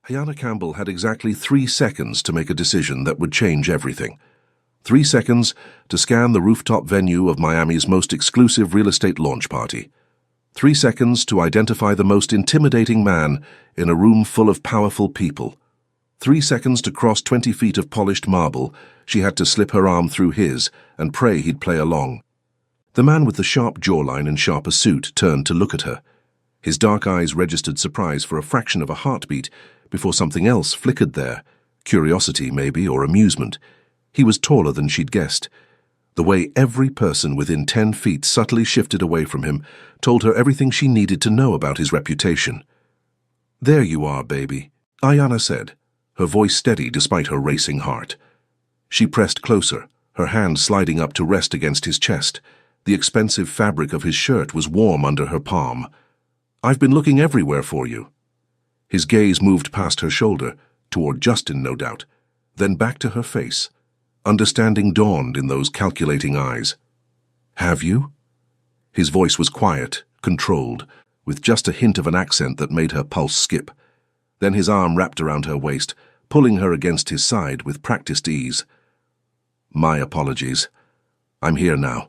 Ayana Campbell had exactly 3 seconds to make a decision that would change everything. 3 seconds to scan the rooftop venue of Miami's most exclusive real estate launch party. 3 seconds to identify the most intimidating man in a room full of powerful people. 3 seconds to cross 20 feet of polished marble. She had to slip her arm through his and pray he'd play along. The man with the sharp jawline and sharper suit turned to look at her. His dark eyes registered surprise for a fraction of a heartbeat before something else flickered there. Curiosity, maybe, or amusement. He was taller than she'd guessed. The way every person within 10 feet subtly shifted away from him told her everything she needed to know about his reputation. "There you are, baby," Ayana said, her voice steady despite her racing heart. She pressed closer, her hand sliding up to rest against his chest. The expensive fabric of his shirt was warm under her palm. "I've been looking everywhere for you." His gaze moved past her shoulder, toward Justin, no doubt, then back to her face. Understanding dawned in those calculating eyes. "Have you?" His voice was quiet, controlled, with just a hint of an accent that made her pulse skip. Then his arm wrapped around her waist, pulling her against his side with practiced ease. "My apologies. I'm here now."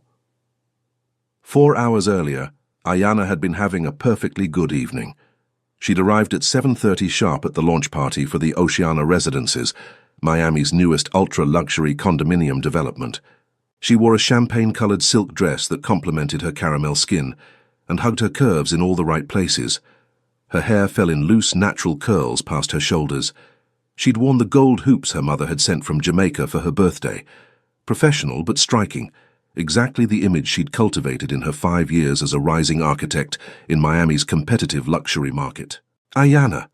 4 hours earlier, Ayana had been having a perfectly good evening. She'd arrived at 7:30 sharp at the launch party for the Oceana Residences, Miami's newest ultra-luxury condominium development. She wore a champagne-colored silk dress that complemented her caramel skin and hugged her curves in all the right places. Her hair fell in loose, natural curls past her shoulders. She'd worn the gold hoops her mother had sent from Jamaica for her birthday. Professional but striking, exactly the image she'd cultivated in her 5 years as a rising architect in Miami's competitive luxury market. "Ayana."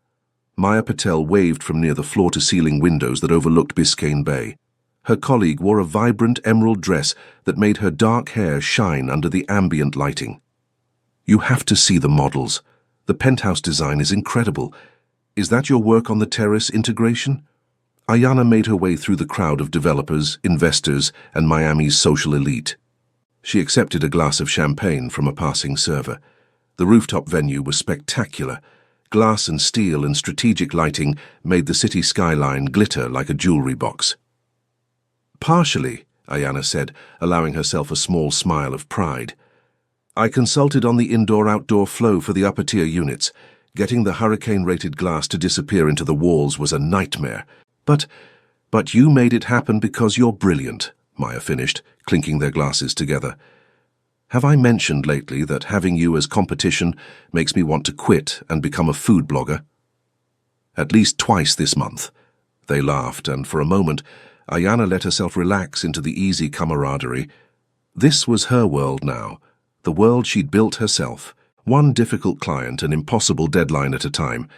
Maya Patel waved from near the floor-to-ceiling windows that overlooked Biscayne Bay. Her colleague wore a vibrant emerald dress that made her dark hair shine under the ambient lighting. "You have to see the models. The penthouse design is incredible. Is that your work on the terrace integration?" Ayana made her way through the crowd of developers, investors, and Miami's social elite. She accepted a glass of champagne from a passing server. The rooftop venue was spectacular. Glass and steel and strategic lighting made the city skyline glitter like a jewelry box. "Partially," Ayana said, allowing herself a small smile of pride. "I consulted on the indoor-outdoor flow for the upper-tier units. Getting the hurricane-rated glass to disappear into the walls was a nightmare. But you made it happen because you're brilliant," Maya finished, clinking their glasses together. "Have I mentioned lately that having you as competition makes me want to quit and become a food blogger?" "At least twice this month." They laughed, and for a moment, Ayana let herself relax into the easy camaraderie. This was her world now, the world she'd built herself, one difficult client, an impossible deadline at a time.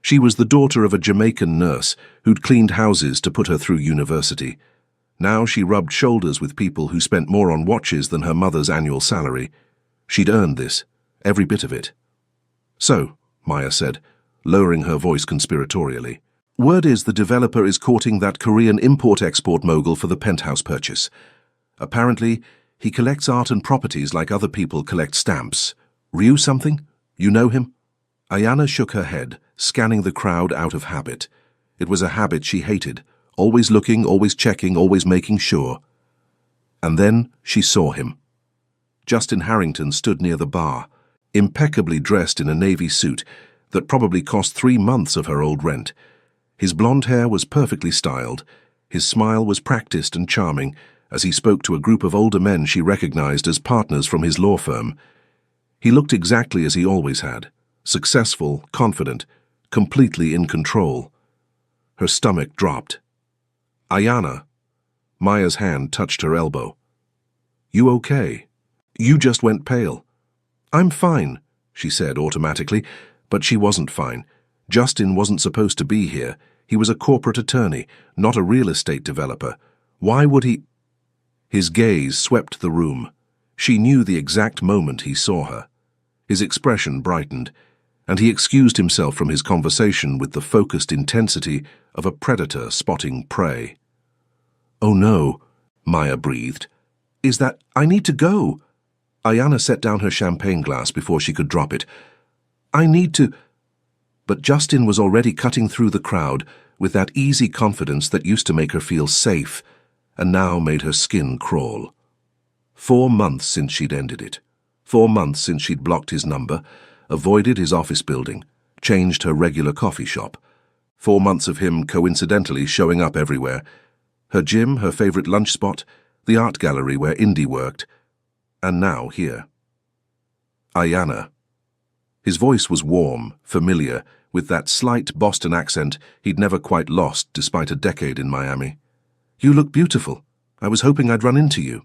She was the daughter of a Jamaican nurse who'd cleaned houses to put her through university. Now she rubbed shoulders with people who spent more on watches than her mother's annual salary. She'd earned this, every bit of it. "So," Maya said, lowering her voice conspiratorially, "word is the developer is courting that Korean import-export mogul for the penthouse purchase. Apparently, he collects art and properties like other people collect stamps. Ryu something? You know him?" Ayana shook her head, scanning the crowd out of habit. It was a habit she hated, always looking, always checking, always making sure. And then she saw him. Justin Harrington stood near the bar, impeccably dressed in a navy suit that probably cost 3 months of her old rent. His blonde hair was perfectly styled. His smile was practiced and charming as he spoke to a group of older men she recognized as partners from his law firm. He looked exactly as he always had, successful, confident, completely in control. Her stomach dropped. "Ayana." Maya's hand touched her elbow. "You okay? You just went pale." "I'm fine," she said automatically, but she wasn't fine. Justin wasn't supposed to be here. He was a corporate attorney, not a real estate developer. Why would he? His gaze swept the room. She knew the exact moment he saw her. His expression brightened, and he excused himself from his conversation with the focused intensity of a predator spotting prey. "Oh no," Maya breathed. "Is that— I need to go." Ayana set down her champagne glass before she could drop it. "I need to—" But Justin was already cutting through the crowd with that easy confidence that used to make her feel safe and now made her skin crawl. 4 months since she'd ended it. 4 months since she'd blocked his number, avoided his office building, changed her regular coffee shop. 4 months of him coincidentally showing up everywhere. Her gym, her favorite lunch spot, the art gallery where Indy worked, and now here. Ayanna. His voice was warm, familiar, with that slight Boston accent he'd never quite lost despite a decade in Miami. "You look beautiful. I was hoping I'd run into you."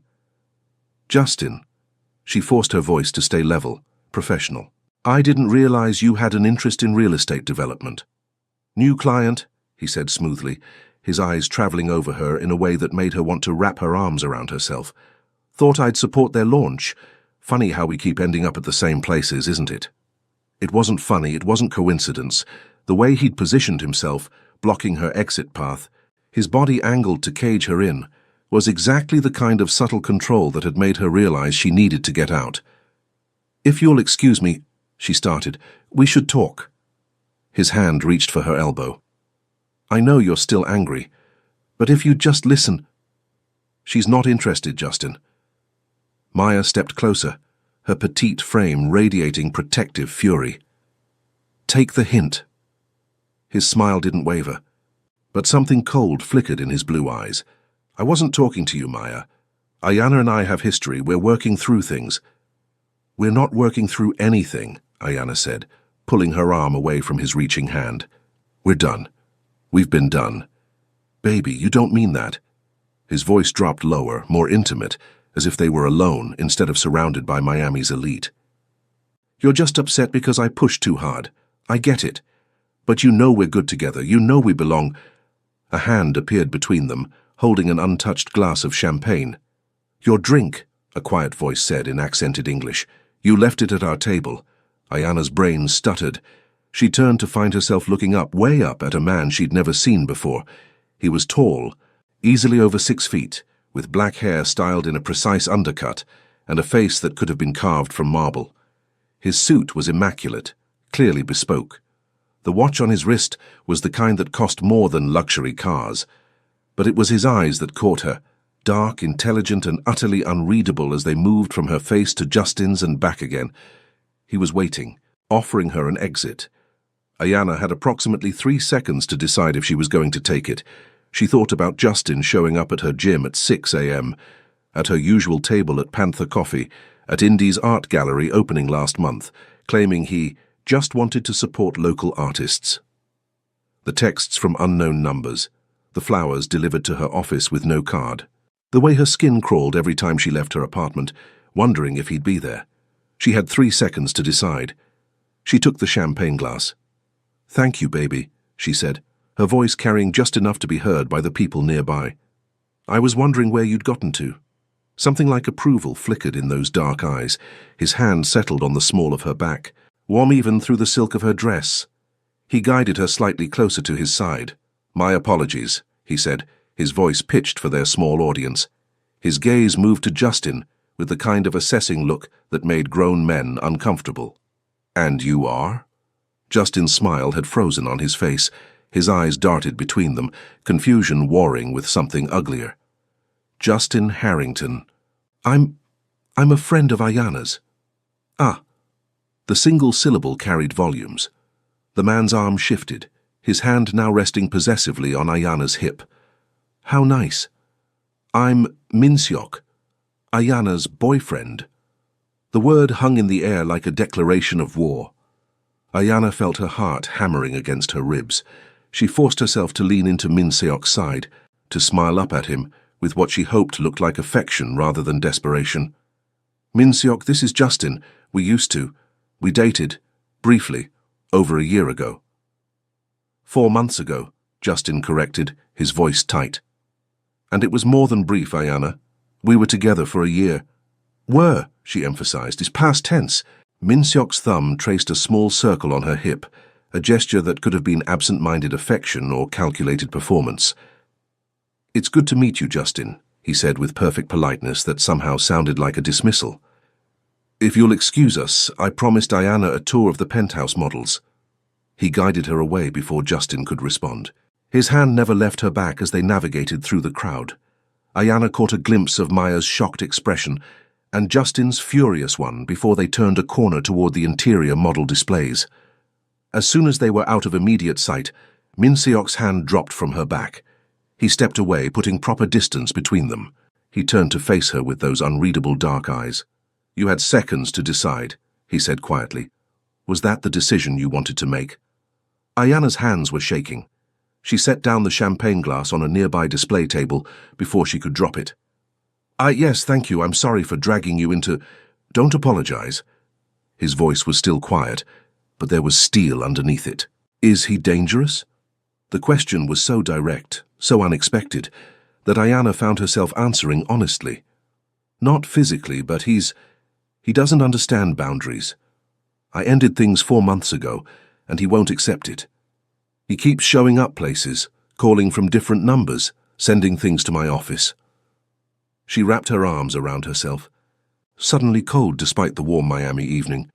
"Justin." She forced her voice to stay level, professional. "I didn't realize you had an interest in real estate development." "New client," he said smoothly, his eyes traveling over her in a way that made her want to wrap her arms around herself. "Thought I'd support their launch. Funny how we keep ending up at the same places, isn't it?" It wasn't funny, it wasn't coincidence. The way he'd positioned himself, blocking her exit path, his body angled to cage her in, was exactly the kind of subtle control that had made her realize she needed to get out. "If you'll excuse me," she started, "we should talk." His hand reached for her elbow. "I know you're still angry, but if you'd just listen—" "She's not interested, Justin." Maya stepped closer, her petite frame radiating protective fury. "Take the hint." His smile didn't waver, but something cold flickered in his blue eyes. "I wasn't talking to you, Maya. Ayanna and I have history. We're working through things." "We're not working through anything," Ayanna said, pulling her arm away from his reaching hand. "We're done. We've been done." "Baby, you don't mean that." His voice dropped lower, more intimate, as if they were alone instead of surrounded by Miami's elite. "You're just upset because I pushed too hard. I get it. But you know we're good together. You know we belong." A hand appeared between them, holding an untouched glass of champagne. "Your drink," a quiet voice said in accented English. "You left it at our table." Ayanna's brain stuttered. She turned to find herself looking up, way up, at a man she'd never seen before. He was tall, easily over 6 feet, with black hair styled in a precise undercut, and a face that could have been carved from marble. His suit was immaculate, clearly bespoke. The watch on his wrist was the kind that cost more than luxury cars. But it was his eyes that caught her, dark, intelligent, and utterly unreadable as they moved from her face to Justin's and back again. He was waiting, offering her an exit. Ayanna had approximately 3 seconds to decide if she was going to take it. She thought about Justin showing up at her gym at 6 a.m., at her usual table at Panther Coffee, at Indy's art gallery opening last month, claiming he just wanted to support local artists. The texts from unknown numbers, the flowers delivered to her office with no card, the way her skin crawled every time she left her apartment, wondering if he'd be there. She had 3 seconds to decide. She took the champagne glass. "Thank you, baby," she said, her voice carrying just enough to be heard by the people nearby. "I was wondering where you'd gotten to." Something like approval flickered in those dark eyes. His hand settled on the small of her back, warm even through the silk of her dress. He guided her slightly closer to his side. "My apologies," he said, his voice pitched for their small audience. His gaze moved to Justin with the kind of assessing look that made grown men uncomfortable. "And you are?" Justin's smile had frozen on his face. His eyes darted between them, confusion warring with something uglier. "Justin Harrington. I'm a friend of Ayanna's." "Ah." The single syllable carried volumes. The man's arm shifted, his hand now resting possessively on Ayanna's hip. "How nice. I'm Minseok, Ayanna's boyfriend." The word hung in the air like a declaration of war. Ayanna felt her heart hammering against her ribs. She forced herself to lean into Minseok's side, to smile up at him with what she hoped looked like affection rather than desperation. "Minseok, this is Justin. We dated, briefly, over a year ago." 4 months ago, Justin corrected, his voice tight. "And it was more than brief, Ayanna. We were together for a year." "Were," she emphasized, is past tense. Minseok's thumb traced a small circle on her hip, a gesture that could have been absent-minded affection or calculated performance. "It's good to meet you, Justin," he said with perfect politeness that somehow sounded like a dismissal. "If you'll excuse us, I promised Ayanna a tour of the penthouse models." He guided her away before Justin could respond. His hand never left her back as they navigated through the crowd. Ayanna caught a glimpse of Maya's shocked expression and Justin's furious one before they turned a corner toward the interior model displays. As soon as they were out of immediate sight, Min Seok's hand dropped from her back. He stepped away, putting proper distance between them. He turned to face her with those unreadable dark eyes. "You had seconds to decide," he said quietly. "Was that the decision you wanted to make?" Ayanna's hands were shaking. She set down the champagne glass on a nearby display table before she could drop it. Yes, thank you. I'm sorry for dragging you into—" "Don't apologize." His voice was still quiet, but there was steel underneath it. "Is he dangerous?" The question was so direct, so unexpected, that Ayanna found herself answering honestly. "Not physically, but he doesn't understand boundaries. I ended things 4 months ago, and he won't accept it. He keeps showing up places, calling from different numbers, sending things to my office." She wrapped her arms around herself. Suddenly cold despite the warm Miami evening.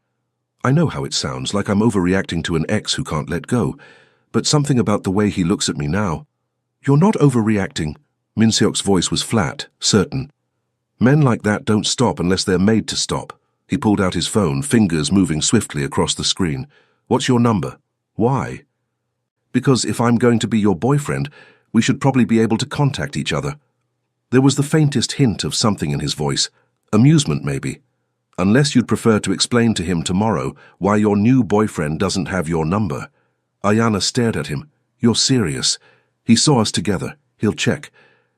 "I know how it sounds, like I'm overreacting to an ex who can't let go, but something about the way he looks at me now—" "You're not overreacting." Min Seok's voice was flat, certain. "Men like that don't stop unless they're made to stop." He pulled out his phone, fingers moving swiftly across the screen. "What's your number?" "Why?" "Because if I'm going to be your boyfriend, we should probably be able to contact each other." There was the faintest hint of something in his voice, amusement maybe. "Unless you'd prefer to explain to him tomorrow why your new boyfriend doesn't have your number." Ayanna stared at him. "You're serious? He saw us together. He'll check.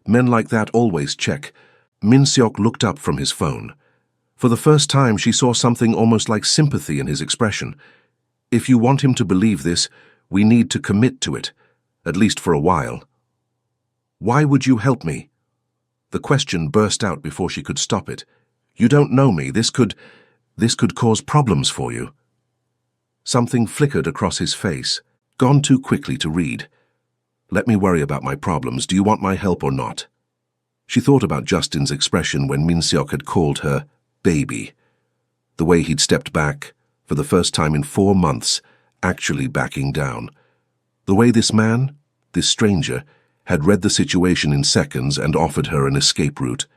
Men like that always check." Min Seok looked up from his phone. For the first time, she saw something almost like sympathy in his expression. "If you want him to believe this, we need to commit to it, at least for a while." "Why would you help me?" The question burst out before she could stop it. "You don't know me. This could cause problems for you." Something flickered across his face, gone too quickly to read. "Let me worry about my problems. Do you want my help or not?" She thought about Justin's expression when Min Seok had called her baby. The way he'd stepped back, for the first time in 4 months, actually backing down. The way this man, this stranger, had read the situation in seconds and offered her an escape route.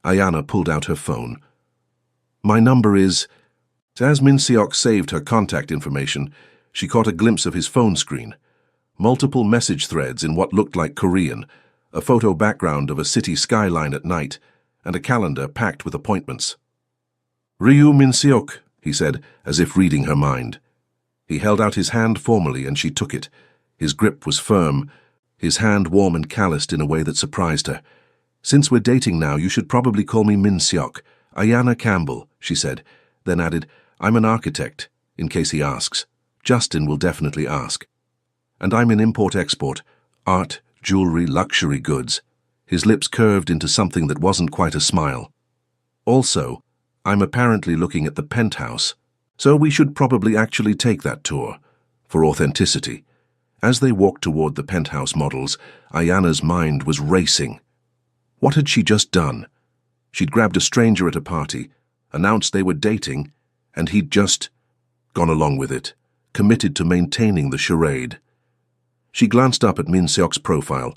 Ayanna pulled out her phone. "My number is—" As Min Seok saved her contact information, she caught a glimpse of his phone screen. Multiple message threads in what looked like Korean, a photo background of a city skyline at night, and a calendar packed with appointments. "Ryu Min Seok," he said, as if reading her mind. He held out his hand formally and she took it. His grip was firm, his hand warm and calloused in a way that surprised her. "Since we're dating now, you should probably call me Min Seok. Ayanna Campbell," she said, then added, "I'm an architect, in case he asks. Justin will definitely ask. And I'm in import-export, art, jewelry, luxury goods." His lips curved into something that wasn't quite a smile. "Also, I'm apparently looking at the penthouse, so we should probably actually take that tour, for authenticity." As they walked toward the penthouse models, Ayanna's mind was racing. What had she just done? She'd grabbed a stranger at a party, announced they were dating, and he'd just gone along with it, committed to maintaining the charade. She glanced up at Min Seok's profile,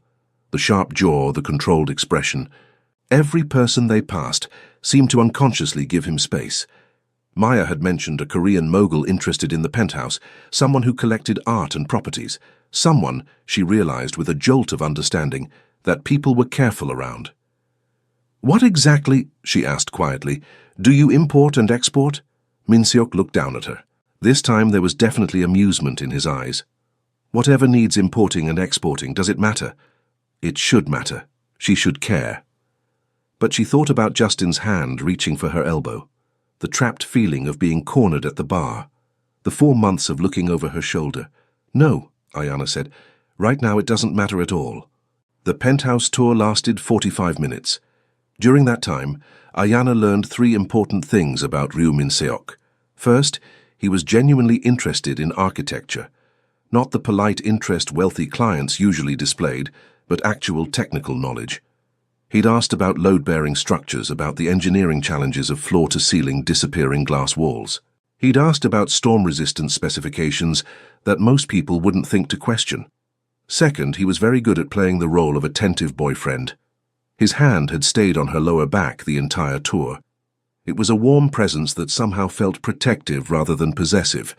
the sharp jaw, the controlled expression. Every person they passed seemed to unconsciously give him space. Maya had mentioned a Korean mogul interested in the penthouse, someone who collected art and properties, someone, she realized with a jolt of understanding, that people were careful around. "What exactly," she asked quietly, "do you import and export?" Min Seok looked down at her. This time there was definitely amusement in his eyes. "Whatever needs importing and exporting, does it matter?" It should matter. She should care. But she thought about Justin's hand reaching for her elbow, the trapped feeling of being cornered at the bar, the 4 months of looking over her shoulder. "No," Ayanna said, "right now it doesn't matter at all." The penthouse tour lasted 45 minutes. During that time, Ayanna learned 3 important things about Ryu Min Seok. First, he was genuinely interested in architecture. Not the polite interest wealthy clients usually displayed, but actual technical knowledge. He'd asked about load-bearing structures, about the engineering challenges of floor-to-ceiling disappearing glass walls. He'd asked about storm resistance specifications that most people wouldn't think to question. Second, he was very good at playing the role of attentive boyfriend. His hand had stayed on her lower back the entire tour. It was a warm presence that somehow felt protective rather than possessive.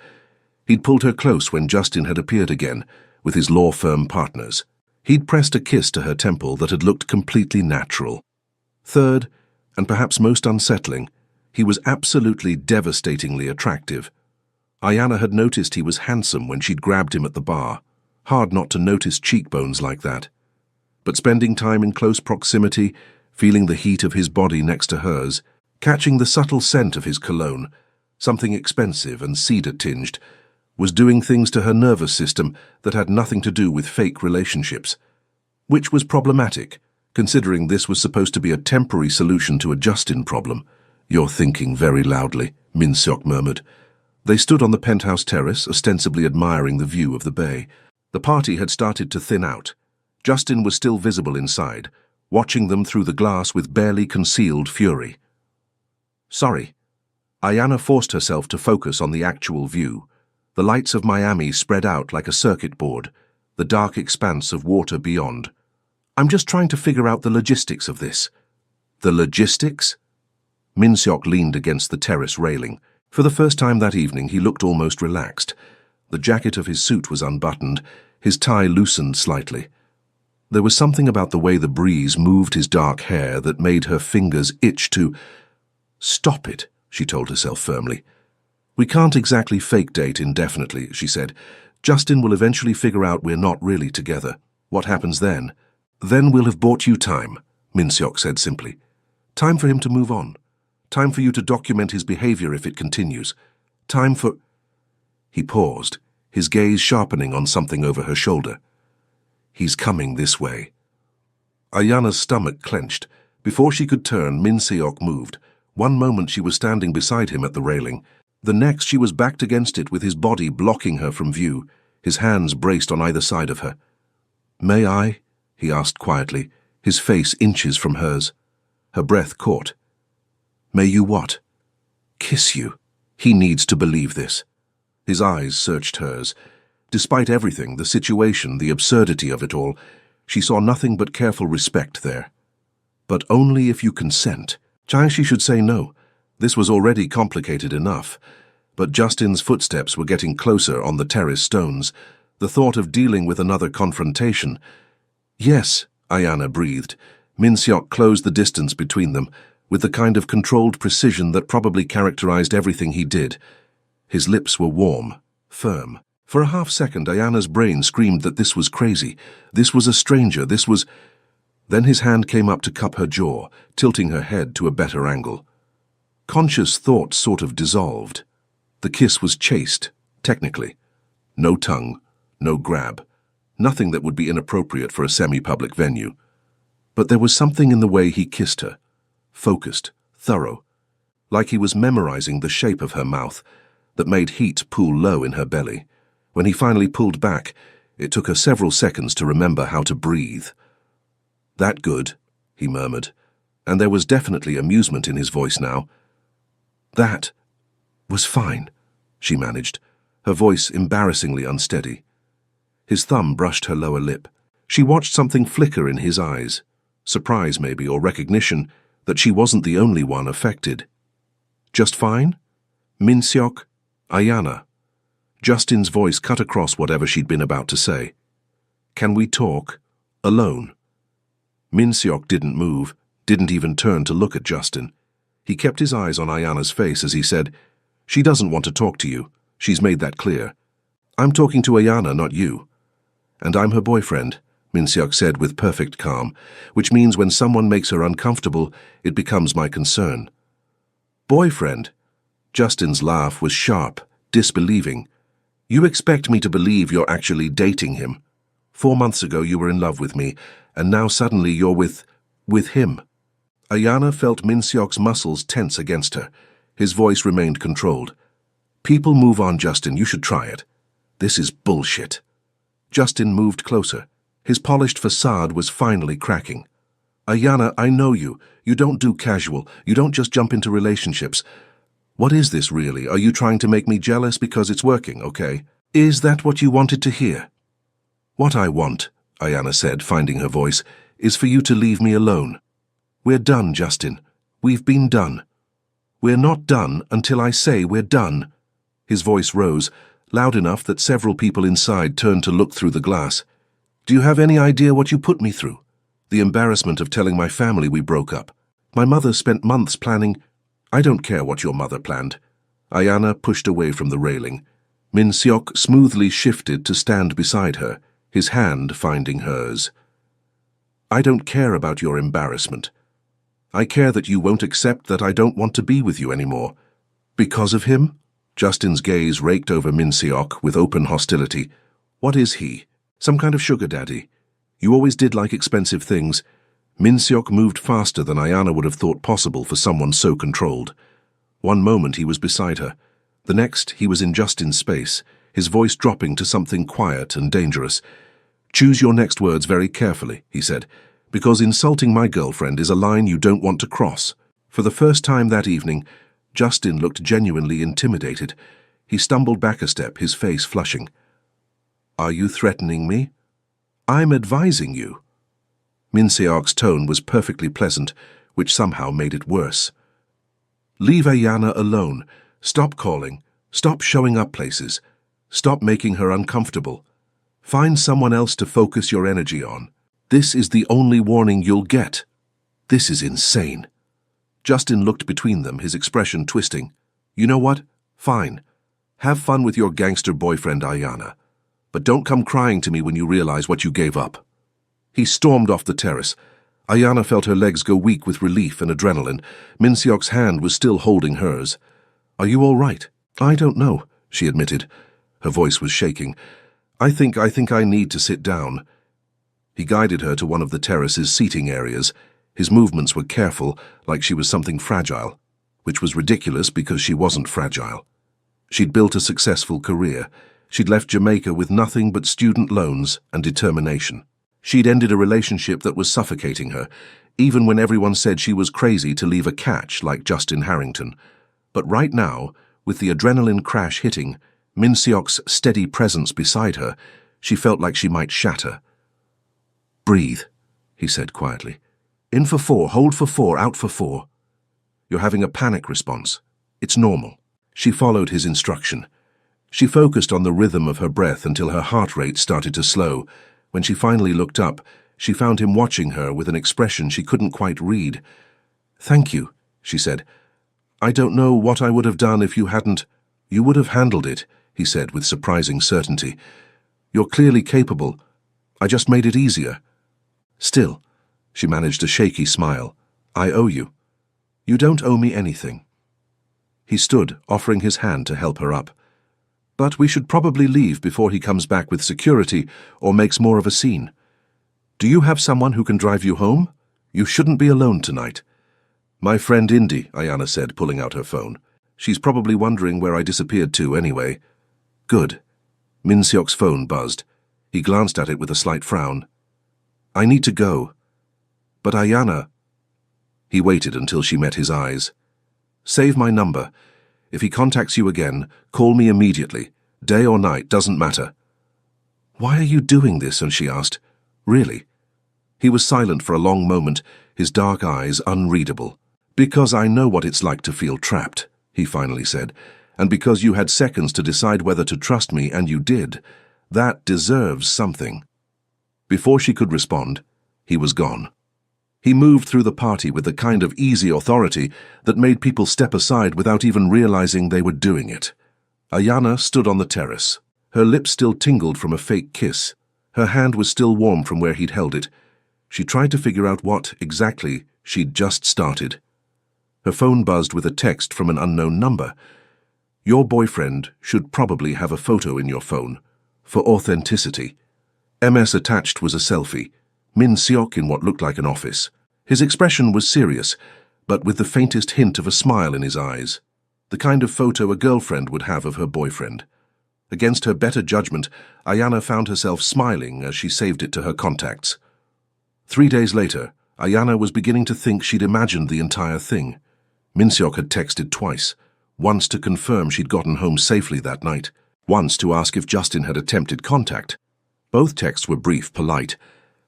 He'd pulled her close when Justin had appeared again, with his law firm partners. He'd pressed a kiss to her temple that had looked completely natural. Third, and perhaps most unsettling, he was absolutely devastatingly attractive. Ayanna had noticed he was handsome when she'd grabbed him at the bar. Hard not to notice cheekbones like that. But spending time in close proximity, feeling the heat of his body next to hers, catching the subtle scent of his cologne, something expensive and cedar-tinged, was doing things to her nervous system that had nothing to do with fake relationships. Which was problematic, considering this was supposed to be a temporary solution to a Justin problem. "You're thinking very loudly," Min-seok murmured. They stood on the penthouse terrace, ostensibly admiring the view of the bay. The party had started to thin out. Justin was still visible inside, watching them through the glass with barely concealed fury. "Sorry." Ayanna forced herself to focus on the actual view. The lights of Miami spread out like a circuit board, the dark expanse of water beyond. "I'm just trying to figure out the logistics of this." "The logistics?" Min-seok leaned against the terrace railing. For the first time that evening, he looked almost relaxed. The jacket of his suit was unbuttoned, his tie loosened slightly. There was something about the way the breeze moved his dark hair that made her fingers itch to... "Stop it," she told herself firmly. "We can't exactly fake date indefinitely," she said. "Justin will eventually figure out we're not really together. What happens then?" "Then we'll have bought you time," Min-seok said simply. "Time for him to move on. Time for you to document his behavior if it continues. Time for—" He paused, his gaze sharpening on something over her shoulder. "He's coming this way." Ayanna's stomach clenched. Before she could turn, Min-seok moved. One moment she was standing beside him at the railing. The next she was backed against it with his body blocking her from view, his hands braced on either side of her. "May I?" he asked quietly, his face inches from hers. Her breath caught. "May you what?" "Kiss you." He needs to believe this. His eyes searched hers. Despite everything, the situation, the absurdity of it all, she saw nothing but careful respect there. "But only if you consent." She should say no. This was already complicated enough. But Justin's footsteps were getting closer on the terrace stones. The thought of dealing with another confrontation. "Yes," Ayanna breathed. Min-seok closed the distance between them, with the kind of controlled precision that probably characterized everything he did. His lips were warm, firm. For a half-second, Ayanna's brain screamed that this was crazy. This was a stranger, this was... Then his hand came up to cup her jaw, tilting her head to a better angle. Conscious thought sort of dissolved. The kiss was chaste, technically. No tongue, no grab. Nothing that would be inappropriate for a semi-public venue. But there was something in the way he kissed her. Focused, thorough. Like he was memorizing the shape of her mouth, that made heat pool low in her belly. When he finally pulled back, it took her several seconds to remember how to breathe. "That good," he murmured, and there was definitely amusement in his voice now. "That was fine," she managed, her voice embarrassingly unsteady. His thumb brushed her lower lip. She watched something flicker in his eyes, surprise maybe, or recognition that she wasn't the only one affected. "Just fine?" "Min-seok?" "Ayanna." Justin's voice cut across whatever she'd been about to say. "Can we talk? Alone?" Min-seok didn't move, didn't even turn to look at Justin. He kept his eyes on Ayanna's face as he said, "She doesn't want to talk to you. She's made that clear. I'm talking to Ayanna, not you." "And I'm her boyfriend," Min-seok said with perfect calm, "which means when someone makes her uncomfortable, it becomes my concern." "Boyfriend?" Justin's laugh was sharp, disbelieving. "You expect me to believe you're actually dating him? 4 months ago you were in love with me, and now suddenly you're with him." Ayanna felt Min-seok's muscles tense against her. His voice remained controlled. "People move on, Justin. You should try it. This is bullshit." Justin moved closer. His polished facade was finally cracking. "Ayanna, I know you. You don't do casual. You don't just jump into relationships." What is this really? Are you trying to make me jealous because it's working, okay? Is that what you wanted to hear? What I want, Ayanna said, finding her voice, is for you to leave me alone. We're done, Justin. We've been done. We're not done until I say we're done. His voice rose, loud enough that several people inside turned to look through the glass. Do you have any idea what you put me through? The embarrassment of telling my family we broke up. My mother spent months planning. I don't care what your mother planned. Ayanna pushed away from the railing. Min Seok smoothly shifted to stand beside her, his hand finding hers. I don't care about your embarrassment. I care that you won't accept that I don't want to be with you anymore. Because of him? Justin's gaze raked over Min Seok with open hostility. What is he? Some kind of sugar daddy? You always did like expensive things. Min Seok moved faster than Ayanna would have thought possible for someone so controlled. One moment he was beside her. The next he was in Justin's space, his voice dropping to something quiet and dangerous. Choose your next words very carefully, he said, because insulting my girlfriend is a line you don't want to cross. For the first time that evening, Justin looked genuinely intimidated. He stumbled back a step, his face flushing. Are you threatening me? I'm advising you. Min Seok's tone was perfectly pleasant, which somehow made it worse. Leave Ayanna alone. Stop calling. Stop showing up places. Stop making her uncomfortable. Find someone else to focus your energy on. This is the only warning you'll get. This is insane. Justin looked between them, his expression twisting. You know what? Fine. Have fun with your gangster boyfriend, Ayanna. But don't come crying to me when you realize what you gave up. He stormed off the terrace. Ayanna felt her legs go weak with relief and adrenaline. Min Seok's hand was still holding hers. Are you all right? I don't know, she admitted. Her voice was shaking. I think I need to sit down. He guided her to one of the terrace's seating areas. His movements were careful, like she was something fragile, which was ridiculous because she wasn't fragile. She'd built a successful career. She'd left Jamaica with nothing but student loans and determination. She'd ended a relationship that was suffocating her, even when everyone said she was crazy to leave a catch like Justin Harrington. But right now, with the adrenaline crash hitting, Min Seok's steady presence beside her, she felt like she might shatter. Breathe, he said quietly. In for 4, hold for 4, out for 4. You're having a panic response. It's normal. She followed his instruction. She focused on the rhythm of her breath until her heart rate started to slow. When she finally looked up, she found him watching her with an expression she couldn't quite read. Thank you, she said. I don't know what I would have done if you hadn't. You would have handled it, he said with surprising certainty. You're clearly capable. I just made it easier. Still, she managed a shaky smile. I owe you. You don't owe me anything. He stood, offering his hand to help her up. But we should probably leave before he comes back with security or makes more of a scene. Do you have someone who can drive you home? You shouldn't be alone tonight. My friend Indy, Ayanna said, pulling out her phone. She's probably wondering where I disappeared to anyway. Good. Min Seok's phone buzzed. He glanced at it with a slight frown. I need to go. But Ayanna... He waited until she met his eyes. Save my number. If he contacts you again, call me immediately. Day or night, doesn't matter. Why are you doing this? And she asked. Really? He was silent for a long moment, his dark eyes unreadable. Because I know what it's like to feel trapped, he finally said, and because you had seconds to decide whether to trust me, and you did. That deserves something. Before she could respond, he was gone. He moved through the party with the kind of easy authority that made people step aside without even realizing they were doing it. Ayanna stood on the terrace. Her lips still tingled from a fake kiss. Her hand was still warm from where he'd held it. She tried to figure out what, exactly, she'd just started. Her phone buzzed with a text from an unknown number. Your boyfriend should probably have a photo in your phone, for authenticity. MS attached was a selfie, Min Seok in what looked like an office. His expression was serious, but with the faintest hint of a smile in his eyes. The kind of photo a girlfriend would have of her boyfriend. Against her better judgment, Ayanna found herself smiling as she saved it to her contacts. 3 days later, Ayanna was beginning to think she'd imagined the entire thing. Min Seok had texted twice, Once to confirm she'd gotten home safely that night. Once to ask if Justin had attempted contact. Both texts were brief, polite.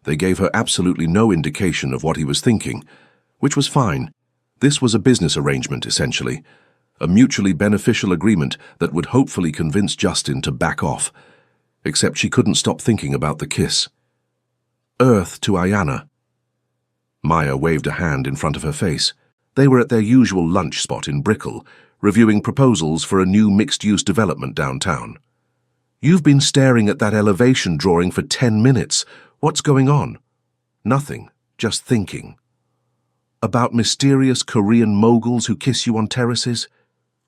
They gave her absolutely no indication of what he was thinking, which was fine. This was a business arrangement, essentially. A mutually beneficial agreement that would hopefully convince Justin to back off. Except she couldn't stop thinking about the kiss. Earth to Ayanna. Maya waved a hand in front of her face. They were at their usual lunch spot in Brickell, reviewing proposals for a new mixed-use development downtown. "You've been staring at that elevation drawing for 10 minutes. What's going on?" "Nothing, just thinking." "About mysterious Korean moguls who kiss you on terraces?"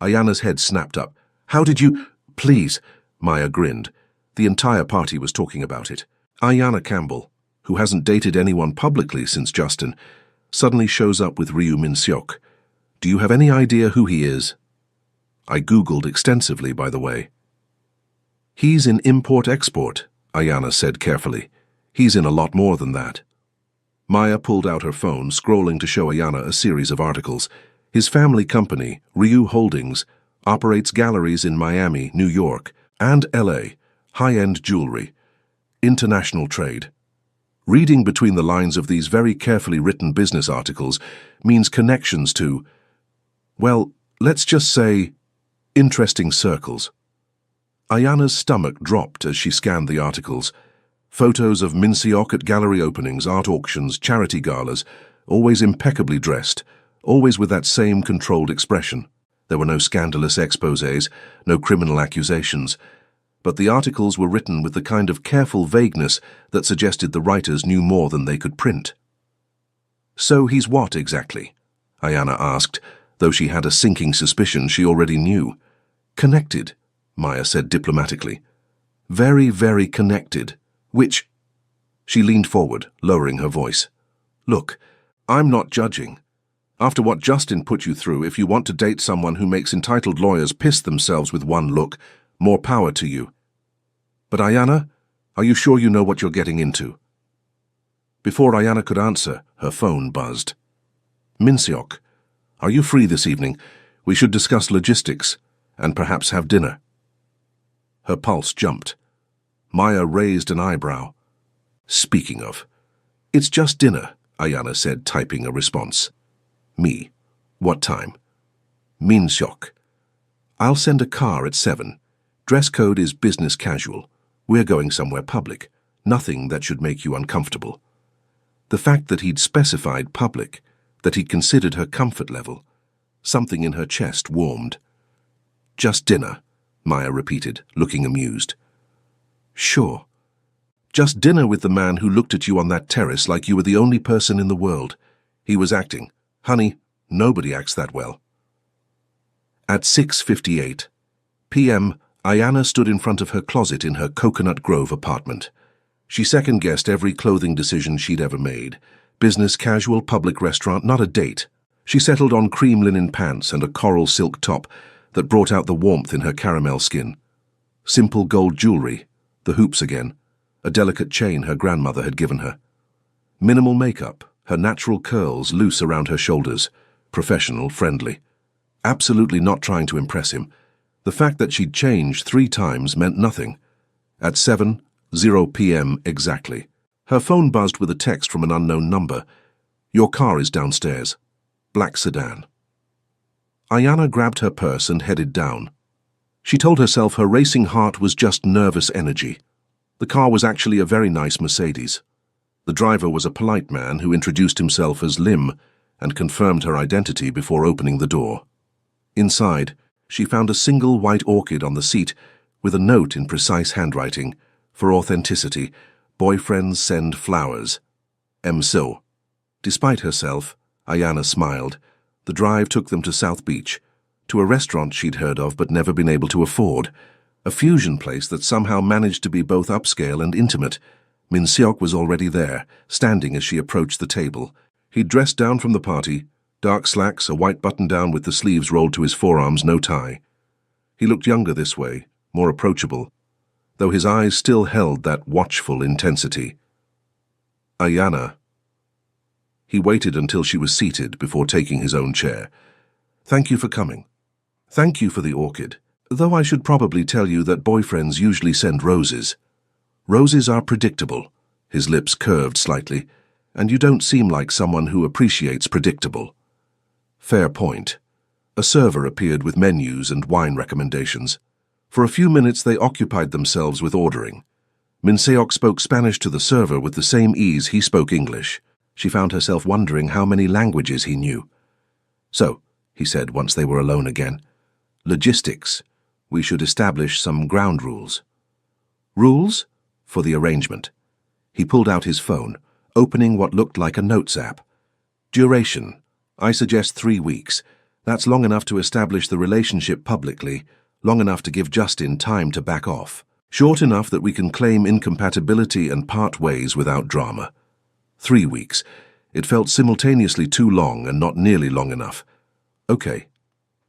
Ayanna's head snapped up. "How did you—" "Please," Maya grinned. The entire party was talking about it. Ayanna Campbell, who hasn't dated anyone publicly since Justin, suddenly shows up with Ryu Min-seok. "Do you have any idea who he is?" I Googled extensively, by the way. "He's in import-export," Ayanna said carefully. "He's in a lot more than that." Maya pulled out her phone, scrolling to show Ayanna a series of articles. His family company, Ryu Holdings, operates galleries in Miami, New York, and LA, high-end jewelry, international trade. Reading between the lines of these very carefully written business articles means connections to, well, let's just say, interesting circles. Ayanna's stomach dropped as she scanned the articles. Photos of Min-seok at gallery openings, art auctions, charity galas, always impeccably dressed, always with that same controlled expression. There were no scandalous exposés, no criminal accusations, but the articles were written with the kind of careful vagueness that suggested the writers knew more than they could print. "So he's what exactly?" Ayanna asked, though she had a sinking suspicion she already knew. "Connected," Maya said diplomatically. "Very, very connected. Which—" She leaned forward, lowering her voice. "Look, I'm not judging. After what Justin put you through, if you want to date someone who makes entitled lawyers piss themselves with one look, more power to you. But Ayanna, are you sure you know what you're getting into?" Before Ayanna could answer, her phone buzzed. "Min-seok, are you free this evening? We should discuss logistics, and perhaps have dinner." Her pulse jumped. Maya raised an eyebrow. "Speaking of, it's just dinner," Ayanna said, typing a response. "Me. What time?" "Min-seok. I'll send a car at 7. Dress code is business casual. We're going somewhere public. Nothing that should make you uncomfortable." The fact that he'd specified public, that he'd considered her comfort level, something in her chest warmed. "Just dinner," Maya repeated, looking amused. "Sure. Just dinner with the man who looked at you on that terrace like you were the only person in the world. He was acting. Honey, nobody acts that well." At 6:58 p.m., Ayanna stood in front of her closet in her Coconut Grove apartment. She second-guessed every clothing decision she'd ever made. Business casual, public restaurant, not a date. She settled on cream linen pants and a coral silk top that brought out the warmth in her caramel skin. Simple gold jewelry, the hoops again, a delicate chain her grandmother had given her. Minimal makeup, her natural curls loose around her shoulders, professional, friendly. Absolutely not trying to impress him. The fact that she'd changed 3 times meant nothing. At 7:00 p.m. exactly, her phone buzzed with a text from an unknown number. "Your car is downstairs. Black sedan." Ayanna grabbed her purse and headed down. She told herself her racing heart was just nervous energy. The car was actually a very nice Mercedes. The driver was a polite man who introduced himself as Lim and confirmed her identity before opening the door. Inside, she found a single white orchid on the seat with a note in precise handwriting. "For authenticity, boyfriends send flowers. M.So." Despite herself, Ayanna smiled. The drive took them to South Beach, to a restaurant she'd heard of but never been able to afford, a fusion place that somehow managed to be both upscale and intimate. Min-seok was already there, standing as she approached the table. He'd dressed down from the party, dark slacks, a white button-down with the sleeves rolled to his forearms, no tie. He looked younger this way, more approachable, though his eyes still held that watchful intensity. "Ayanna." He waited until she was seated before taking his own chair. "Thank you for coming. Thank you for the orchid, though I should probably tell you that boyfriends usually send roses. Roses are predictable. His lips curved slightly, and you don't seem like someone who appreciates predictable. Fair point. A server appeared with menus and wine recommendations. For a few minutes they occupied themselves with ordering. Min Seok spoke Spanish to the server with the same ease he spoke English. She found herself wondering how many languages he knew. So, he said once they were alone again, logistics. We should establish some ground rules. Rules? For the arrangement. He pulled out his phone, opening what looked like a notes app. Duration. I suggest 3 weeks. That's long enough to establish the relationship publicly, long enough to give Justin time to back off. Short enough that we can claim incompatibility and part ways without drama. 3 weeks. It felt simultaneously too long and not nearly long enough. Okay.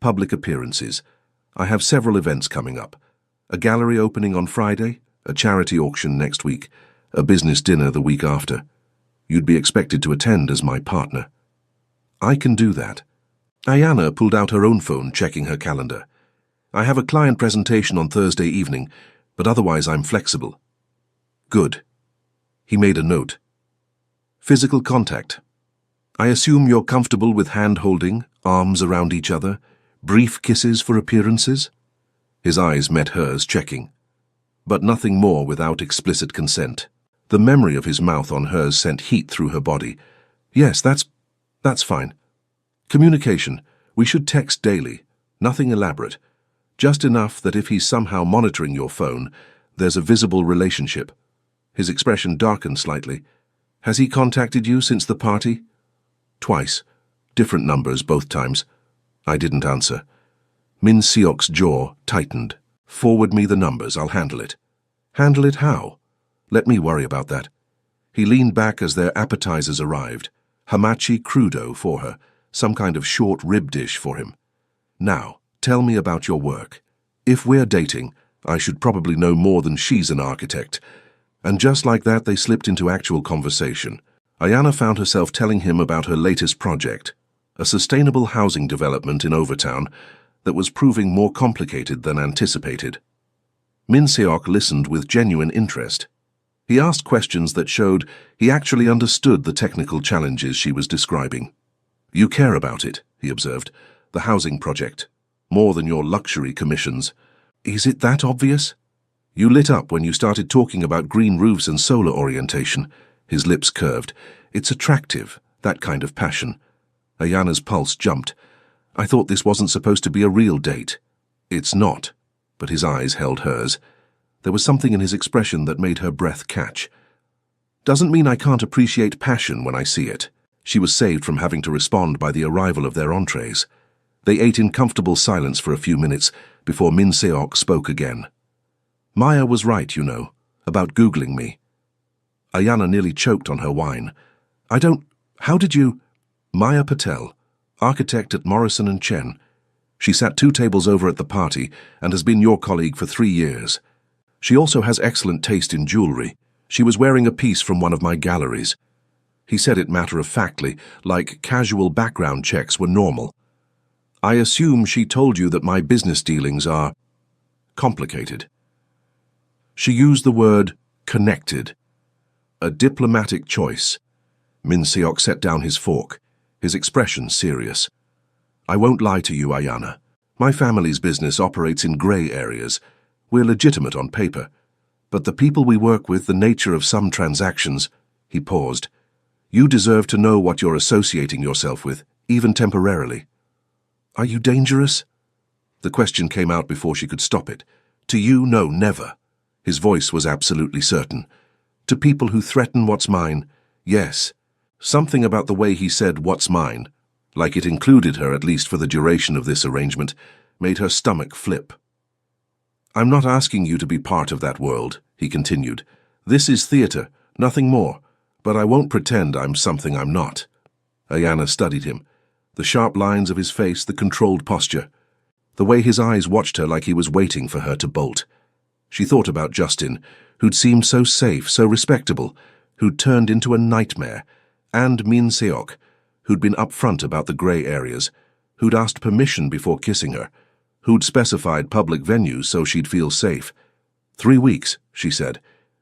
Public appearances. I have several events coming up. A gallery opening on Friday, a charity auction next week, a business dinner the week after. You'd be expected to attend as my partner. I can do that. Ayana pulled out her own phone, checking her calendar. I have a client presentation on Thursday evening, but otherwise I'm flexible. Good. He made a note. Physical contact. I assume you're comfortable with hand-holding, arms around each other, brief kisses for appearances? His eyes met hers, checking. But nothing more without explicit consent. The memory of his mouth on hers sent heat through her body. Yes, that's fine. Communication. We should text daily. Nothing elaborate. Just enough that if he's somehow monitoring your phone, there's a visible relationship. His expression darkened slightly. Has he contacted you since the party? Twice. Different numbers both times. I didn't answer. Min Seok's jaw tightened. Forward me the numbers, I'll handle it. Handle it how? Let me worry about that. He leaned back as their appetizers arrived. Hamachi crudo for her, some kind of short rib dish for him. Now, tell me about your work. If we're dating, I should probably know more than she's an architect. And just like that, they slipped into actual conversation. Ayana found herself telling him about her latest project, a sustainable housing development in Overtown that was proving more complicated than anticipated. Min Seok listened with genuine interest. He asked questions that showed he actually understood the technical challenges she was describing. You care about it, he observed, the housing project, more than your luxury commissions. Is it that obvious? You lit up when you started talking about green roofs and solar orientation. His lips curved. It's attractive, that kind of passion. Ayana's pulse jumped. I thought this wasn't supposed to be a real date. It's not, but his eyes held hers. There was something in his expression that made her breath catch. Doesn't mean I can't appreciate passion when I see it. She was saved from having to respond by the arrival of their entrees. They ate in comfortable silence for a few minutes before Min Seok spoke again. Maya was right, you know, about Googling me. Ayana nearly choked on her wine. How did you... Maya Patel, architect at Morrison & Chen. She sat 2 tables over at the party and has been your colleague for 3 years. She also has excellent taste in jewelry. She was wearing a piece from one of my galleries. He said it matter-of-factly, like casual background checks were normal. I assume she told you that my business dealings are complicated. She used the word connected. A diplomatic choice. Min Seok set down his fork, his expression serious. I won't lie to you, Ayana. My family's business operates in grey areas. We're legitimate on paper. But the people we work with, the nature of some transactions... He paused. You deserve to know what you're associating yourself with, even temporarily. Are you dangerous? The question came out before she could stop it. To you, no, never. His voice was absolutely certain. To people who threaten what's mine, yes. Something about the way he said what's mine, like it included her at least for the duration of this arrangement, made her stomach flip. I'm not asking you to be part of that world, he continued. This is theatre, nothing more, but I won't pretend I'm something I'm not. Ayana studied him. The sharp lines of his face, the controlled posture. The way his eyes watched her like he was waiting for her to bolt. She thought about Justin, who'd seemed so safe, so respectable, who'd turned into a nightmare, and Min Seok, who'd been upfront about the grey areas, who'd asked permission before kissing her, who'd specified public venues so she'd feel safe. 3 weeks, she said.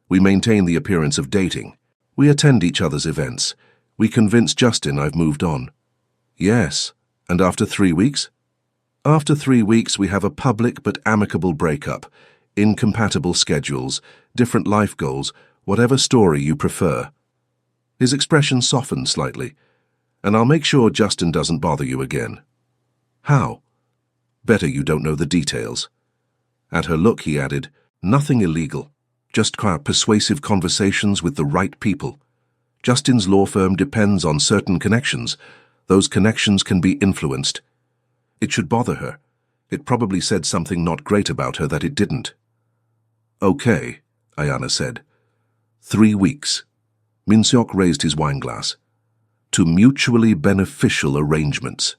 We maintain the appearance of dating. We attend each other's events. We convince Justin I've moved on. Yes, and after 3 weeks? After 3 weeks, we have a public but amicable breakup. Incompatible schedules, different life goals, whatever story you prefer. His expression softened slightly. And I'll make sure Justin doesn't bother you again. How? Better you don't know the details. At her look, he added, nothing illegal. Just persuasive conversations with the right people. Justin's law firm depends on certain connections. Those connections can be influenced. It should bother her. It probably said something not great about her that it didn't. Okay, Ayana said. 3 weeks. Min-seok raised his wineglass. To mutually beneficial arrangements.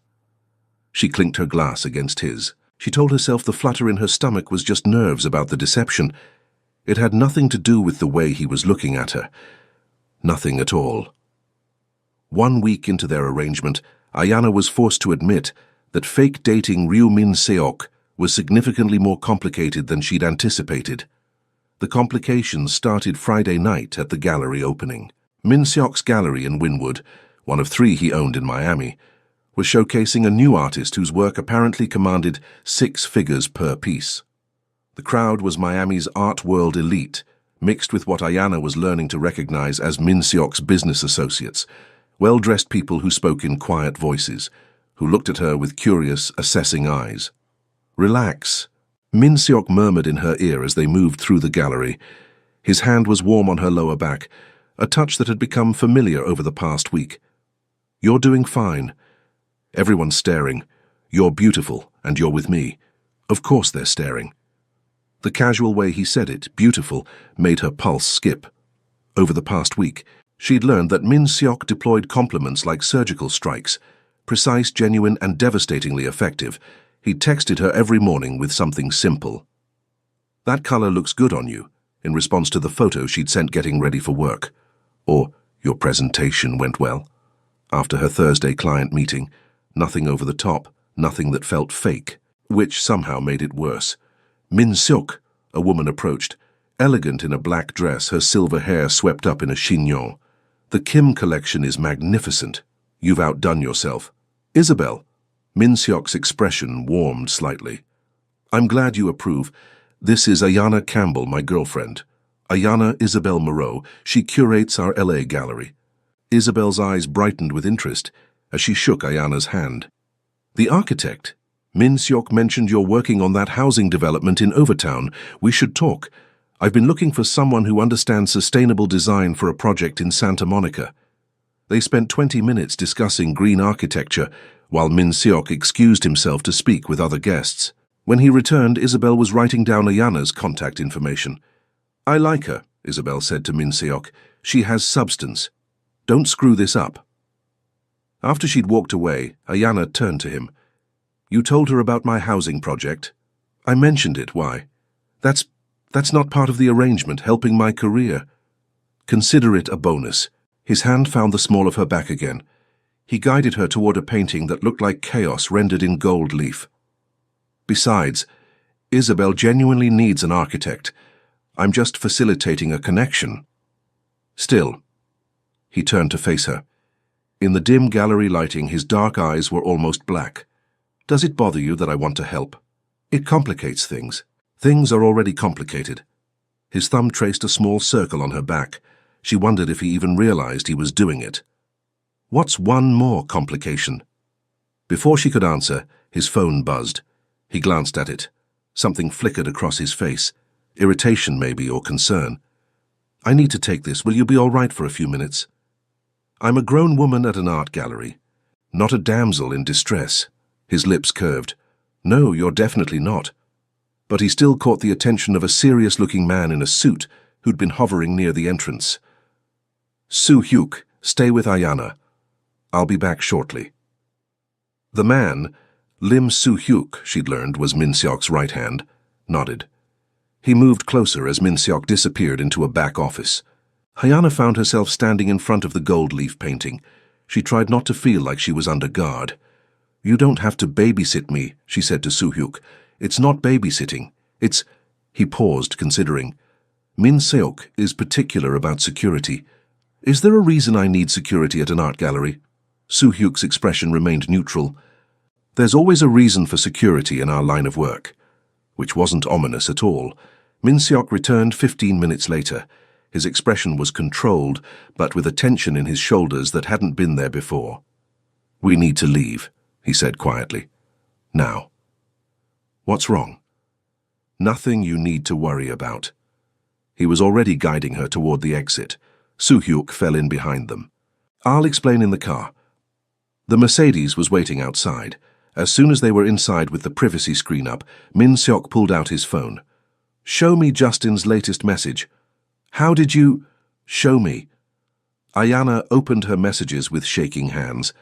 She clinked her glass against his. She told herself the flutter in her stomach was just nerves about the deception. It had nothing to do with the way he was looking at her. Nothing at all. 1 week into their arrangement, Ayana was forced to admit that fake dating Ryu Min-seok was significantly more complicated than she'd anticipated. The complications started Friday night at the gallery opening. Min-seok's gallery in Wynwood, one of 3 he owned in Miami, was showcasing a new artist whose work apparently commanded 6 figures per piece. The crowd was Miami's art world elite, mixed with what Ayana was learning to recognize as Min-seok's business associates, well-dressed people who spoke in quiet voices, who looked at her with curious, assessing eyes. Relax, Min-seok murmured in her ear as they moved through the gallery. His hand was warm on her lower back, a touch that had become familiar over the past week. You're doing fine. Everyone's staring. You're beautiful, and you're with me. Of course they're staring. The casual way he said it, beautiful, made her pulse skip. Over the past week, she'd learned that Min-seok deployed compliments like surgical strikes, precise, genuine, and devastatingly effective. He'd texted her every morning with something simple. That color looks good on you, in response to the photo she'd sent getting ready for work. Or, your presentation went well. After her Thursday client meeting, nothing over the top, nothing that felt fake, which somehow made it worse. Min-seok, a woman approached, elegant in a black dress, her silver hair swept up in a chignon. The Kim collection is magnificent. You've outdone yourself. Isabel. Min-seok's expression warmed slightly. I'm glad you approve. This is Ayana Campbell, my girlfriend. Ayana Isabel Moreau. She curates our LA gallery. Isabel's eyes brightened with interest as she shook Ayana's hand. The architect. Min-seok mentioned you're working on that housing development in Overtown. We should talk. I've been looking for someone who understands sustainable design for a project in Santa Monica. They spent 20 minutes discussing green architecture, while Min-seok excused himself to speak with other guests. When he returned, Isabel was writing down Ayana's contact information. I like her, Isabel said to Min-seok. She has substance. Don't screw this up. After she'd walked away, Ayana turned to him. You told her about my housing project. I mentioned it, why? That's not part of the arrangement, helping my career. Consider it a bonus. His hand found the small of her back again. He guided her toward a painting that looked like chaos rendered in gold leaf. Besides, Isabel genuinely needs an architect. I'm just facilitating a connection. Still. He turned to face her. In the dim gallery lighting, his dark eyes were almost black. Does it bother you that I want to help? It complicates things. Things are already complicated. His thumb traced a small circle on her back. She wondered if he even realized he was doing it. What's one more complication? Before she could answer, his phone buzzed. He glanced at it. Something flickered across his face. Irritation, maybe, or concern. I need to take this. Will you be all right for a few minutes? I'm a grown woman at an art gallery, not a damsel in distress. His lips curved. No, you're definitely not. But he still caught the attention of a serious-looking man in a suit who'd been hovering near the entrance. Soo-hyuk, stay with Ayana. I'll be back shortly. The man, Lim Soo-hyuk, she'd learned was Min-seok's right hand, nodded. He moved closer as Min-seok disappeared into a back office. Ayana found herself standing in front of the gold leaf painting. She tried not to feel like she was under guard. You don't have to babysit me, she said to Soo-hyuk. It's not babysitting. It's—" He paused, considering. "Min Seok is particular about security. Is there a reason I need security at an art gallery?" Soo-hyuk's expression remained neutral. "There's always a reason for security in our line of work." Which wasn't ominous at all. Min Seok returned 15 minutes later. His expression was controlled, but with a tension in his shoulders that hadn't been there before. "We need to leave," he said quietly. "Now." "What's wrong?" "Nothing you need to worry about." He was already guiding her toward the exit. Soo-hyuk fell in behind them. "I'll explain in the car." The Mercedes was waiting outside. As soon as they were inside with the privacy screen up, Min Seok pulled out his phone. "Show me Justin's latest message." "How did you—" "Show me." Ayana opened her messages with shaking hands.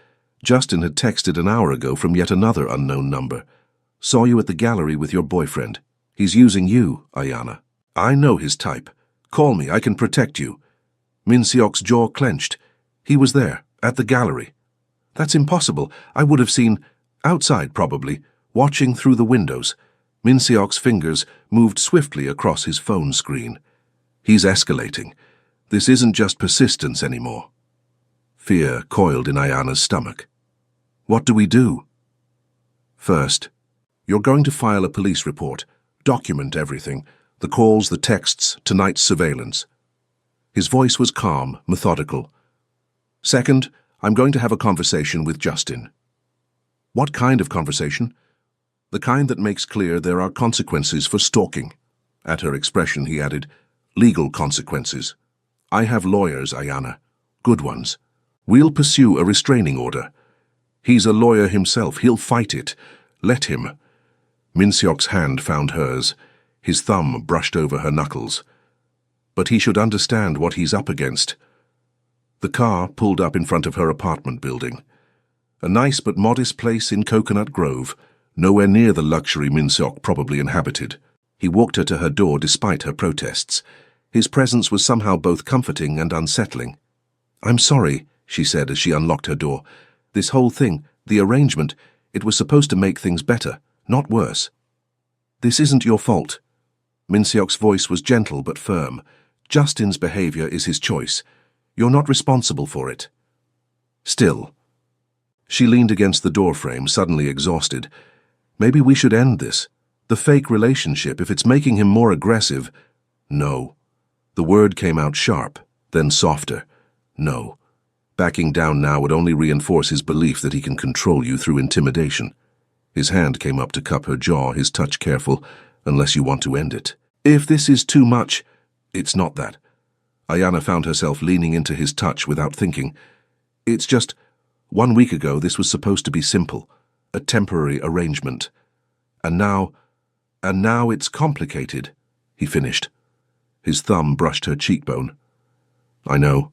Justin had texted an hour ago from yet another unknown number. "Saw you at the gallery with your boyfriend. He's using you, Ayana. I know his type. Call me, I can protect you." Min Seok's jaw clenched. "He was there, at the gallery." "That's impossible. I would have seen—" "Outside, probably, watching through the windows." Min Seok's fingers moved swiftly across his phone screen. "He's escalating. This isn't just persistence anymore." Fear coiled in Ayana's stomach. "What do we do?" "First, you're going to file a police report. Document everything. The calls, the texts, tonight's surveillance." His voice was calm, methodical. "Second, I'm going to have a conversation with Justin." "What kind of conversation?" "The kind that makes clear there are consequences for stalking." At her expression, he added, "Legal consequences. I have lawyers, Ayana. Good ones. We'll pursue a restraining order. He's a lawyer himself. He'll fight it. Let him." Min Seok's hand found hers. His thumb brushed over her knuckles. "But he should understand what he's up against." The car pulled up in front of her apartment building. A nice but modest place in Coconut Grove, nowhere near the luxury Min Seok probably inhabited. He walked her to her door despite her protests. His presence was somehow both comforting and unsettling. "I'm sorry," she said as she unlocked her door. "This whole thing, the arrangement, it was supposed to make things better, not worse." "This isn't your fault." Min Seok's voice was gentle but firm. "Justin's behavior is his choice. You're not responsible for it." "Still." She leaned against the doorframe, suddenly exhausted. "Maybe we should end this. The fake relationship, if it's making him more aggressive—" "No." The word came out sharp, then softer. "No. Backing down now would only reinforce his belief that he can control you through intimidation." His hand came up to cup her jaw, his touch careful. "Unless you want to end it." "If this is too much—" "It's not that." Ayana found herself leaning into his touch without thinking. "It's just, 1 week ago this was supposed to be simple, a temporary arrangement. And now it's complicated," he finished. His thumb brushed her cheekbone. "I know."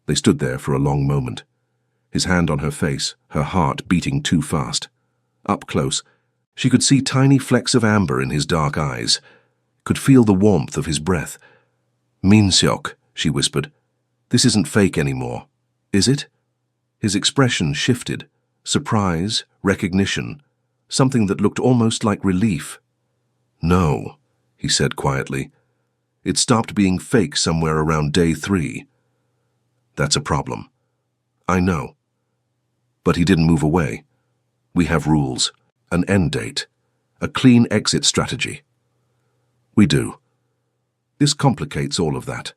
They stood there for a long moment. His hand on her face, her heart beating too fast. Up close, she could see tiny flecks of amber in his dark eyes, could feel the warmth of his breath. "Min Seok," she whispered, "this isn't fake anymore, is it?" His expression shifted, surprise, recognition, something that looked almost like relief. "No," he said quietly. "It stopped being fake somewhere around day 3. That's a problem. I know." But he didn't move away. "We have rules, an end date, a clean exit strategy." "We do." "This complicates all of that."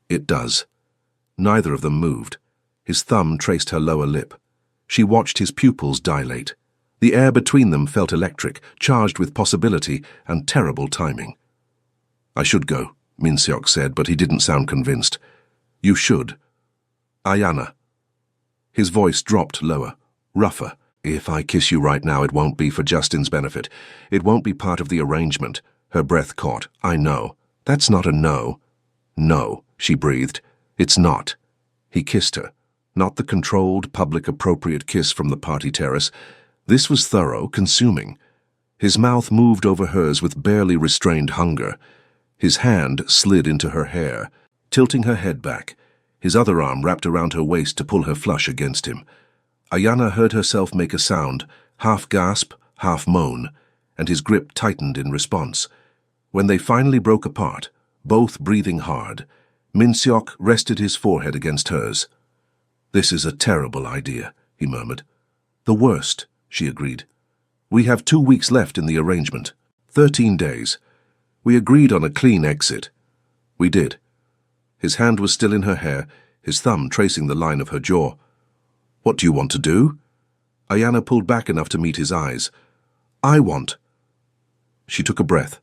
"It does." Neither of them moved. His thumb traced her lower lip. She watched his pupils dilate. The air between them felt electric, charged with possibility and terrible timing. "I should go," Min Seok said, but he didn't sound convinced. "You should." "Ayana." His voice dropped lower, rougher. "If I kiss you right now, it won't be for Justin's benefit. It won't be part of the arrangement." Her breath caught. "I know." "That's not a no." "No," she breathed. "It's not." He kissed her. Not the controlled, public, appropriate kiss from the party terrace. This was thorough, consuming. His mouth moved over hers with barely restrained hunger. His hand slid into her hair, tilting her head back. His other arm wrapped around her waist to pull her flush against him. Ayana heard herself make a sound, half gasp, half moan, and his grip tightened in response. When they finally broke apart, both breathing hard, Min-seok rested his forehead against hers. "This is a terrible idea," he murmured. "The worst," she agreed. "We have 2 weeks left in the arrangement. 13 days. We agreed on a clean exit." "We did." His hand was still in her hair, his thumb tracing the line of her jaw. "What do you want to do?" Ayana pulled back enough to meet his eyes. "I want—" She took a breath.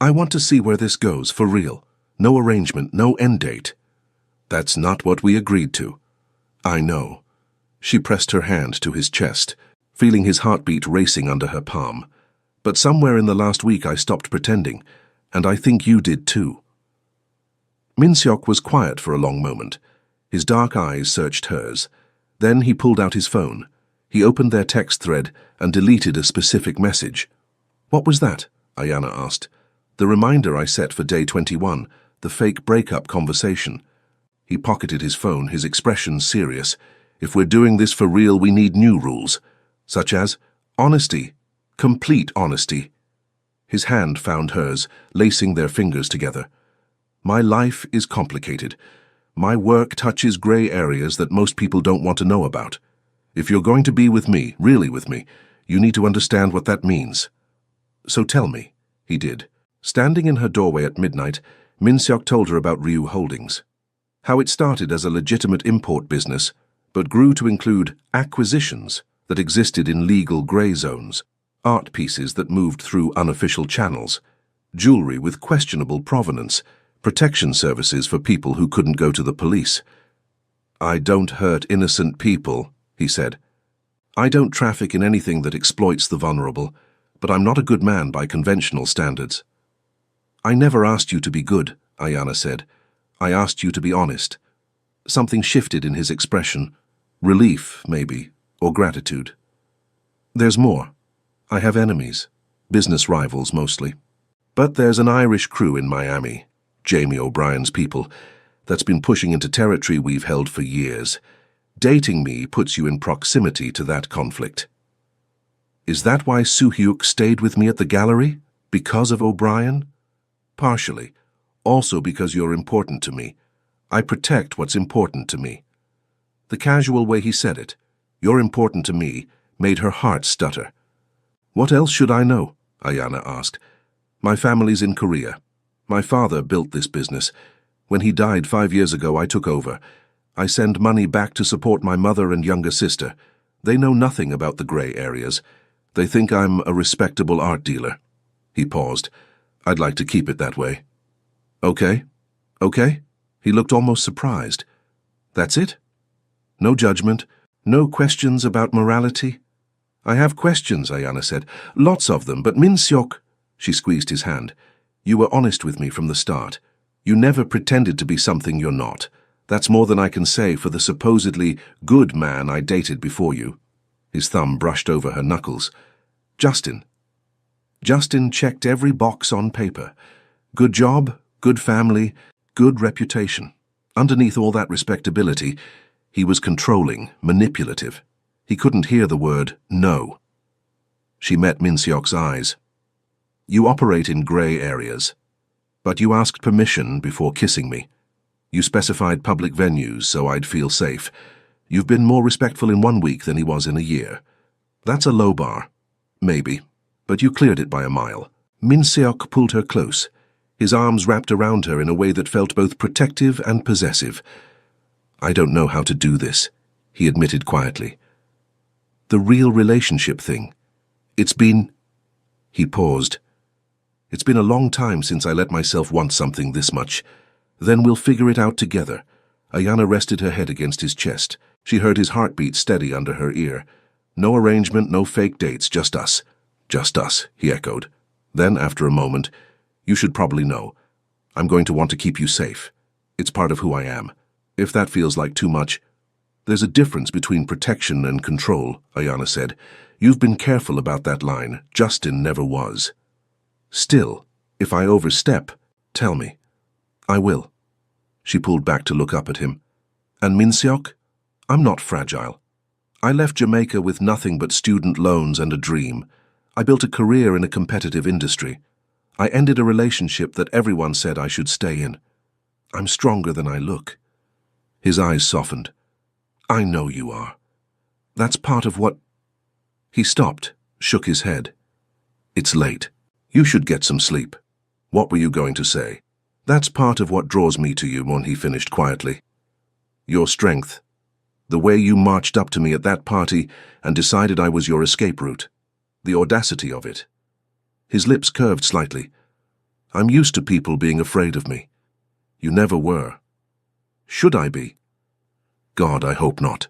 "I want to see where this goes, for real. No arrangement, no end date." "That's not what we agreed to." "I know." She pressed her hand to his chest, feeling his heartbeat racing under her palm. "But somewhere in the last week I stopped pretending, and I think you did too." Min-seok was quiet for a long moment. His dark eyes searched hers. Then he pulled out his phone. He opened their text thread and deleted a specific message. "What was that?" Ayana asked. "The reminder I set for day 21, the fake breakup conversation." He pocketed his phone, his expression serious. "If we're doing this for real, we need new rules, such as honesty, complete honesty." His hand found hers, lacing their fingers together. "My life is complicated. My work touches gray areas that most people don't want to know about. If you're going to be with me, really with me, you need to understand what that means. So tell me." He did. Standing in her doorway at midnight, Min-seok told her about Ryu Holdings. How it started as a legitimate import business, but grew to include acquisitions that existed in legal gray zones, art pieces that moved through unofficial channels, jewelry with questionable provenance, protection services for people who couldn't go to the police. "I don't hurt innocent people," he said. "I don't traffic in anything that exploits the vulnerable, but I'm not a good man by conventional standards." "I never asked you to be good," Ayana said. "I asked you to be honest." Something shifted in his expression. Relief, maybe, or gratitude. "There's more. I have enemies. Business rivals, mostly. But there's an Irish crew in Miami, Jamie O'Brien's people, that's been pushing into territory we've held for years. Dating me puts you in proximity to that conflict." "Is that why Soo-hyuk stayed with me at the gallery? Because of O'Brien?" "Partially. Also because you're important to me. I protect what's important to me." The casual way he said it, "You're important to me," made her heart stutter. "What else should I know?" Ayana asked. "My family's in Korea. My father built this business. When he died 5 years ago, I took over. I send money back to support my mother and younger sister. They know nothing about the gray areas. They think I'm a respectable art dealer." He paused. "I'd like to keep it that way." "Okay? Okay?" He looked almost surprised. "That's it? No judgment? No questions about morality?" "I have questions," Ayana said. "Lots of them, but Min-seok—" She squeezed his hand. "You were honest with me from the start. You never pretended to be something you're not. That's more than I can say for the supposedly good man I dated before you." His thumb brushed over her knuckles. "Justin." Justin checked every box on paper. Good job, good family, good reputation. Underneath all that respectability, he was controlling, manipulative. He couldn't hear the word no. She met Min-seok's eyes. "You operate in gray areas, but you asked permission before kissing me. You specified public venues so I'd feel safe. You've been more respectful in 1 week than he was in a year. That's a low bar. Maybe, but you cleared it by a mile." Min-seok pulled her close, his arms wrapped around her in a way that felt both protective and possessive. "I don't know how to do this," he admitted quietly. "The real relationship thing. It's been—" He paused. "It's been a long time since I let myself want something this much. Then we'll figure it out together." Ayana rested her head against his chest. She heard his heartbeat steady under her ear. "No arrangement, no fake dates, just us." "Just us," he echoed. Then, after a moment, "You should probably know. I'm going to want to keep you safe. It's part of who I am. If that feels like too much—" "There's a difference between protection and control," Ayana said. "You've been careful about that line. Justin never was. Still, if I overstep, tell me." "I will." She pulled back to look up at him. "And Min-seok? I'm not fragile. I left Jamaica with nothing but student loans and a dream. I built a career in a competitive industry. I ended a relationship that everyone said I should stay in. I'm stronger than I look." His eyes softened. "I know you are. That's part of what—" He stopped, shook his head. "It's late. You should get some sleep." "What were you going to say?" "That's part of what draws me to you," he finished quietly. "Your strength. The way you marched up to me at that party and decided I was your escape route. The audacity of it." His lips curved slightly. "I'm used to people being afraid of me. You never were. Should I be?" "God, I hope not."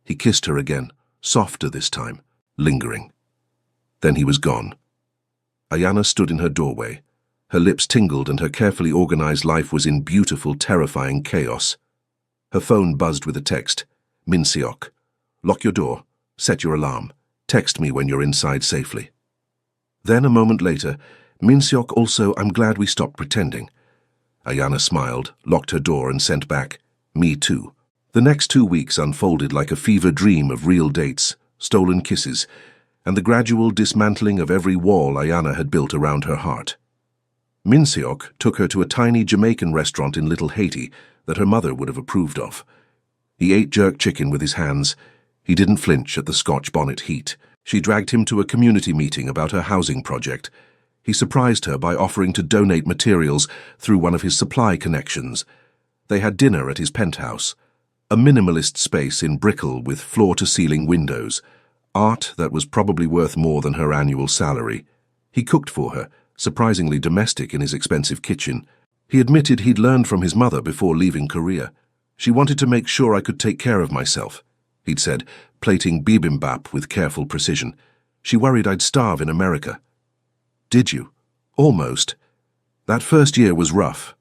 He kissed her again, softer this time, lingering. Then he was gone. Ayanna stood in her doorway. Her lips tingled and her carefully organized life was in beautiful, terrifying chaos. Her phone buzzed with a text. "Minseok. Lock your door. Set your alarm. Text me when you're inside safely." Then, a moment later, "Minseok also, I'm glad we stopped pretending." Ayanna smiled, locked her door and sent back, "Me too." The next 2 weeks unfolded like a fever dream of real dates, stolen kisses, and the gradual dismantling of every wall Ayanna had built around her heart. Minseok took her to a tiny Jamaican restaurant in Little Haiti that her mother would have approved of. He ate jerk chicken with his hands. He didn't flinch at the Scotch bonnet heat. She dragged him to a community meeting about her housing project. He surprised her by offering to donate materials through one of his supply connections. They had dinner at his penthouse, a minimalist space in Brickell with floor-to-ceiling windows, art that was probably worth more than her annual salary. He cooked for her, surprisingly domestic in his expensive kitchen. He admitted he'd learned from his mother before leaving Korea. "She wanted to make sure I could take care of myself," he'd said, plating bibimbap with careful precision. "She worried I'd starve in America." "Did you?" "Almost. That first year was rough."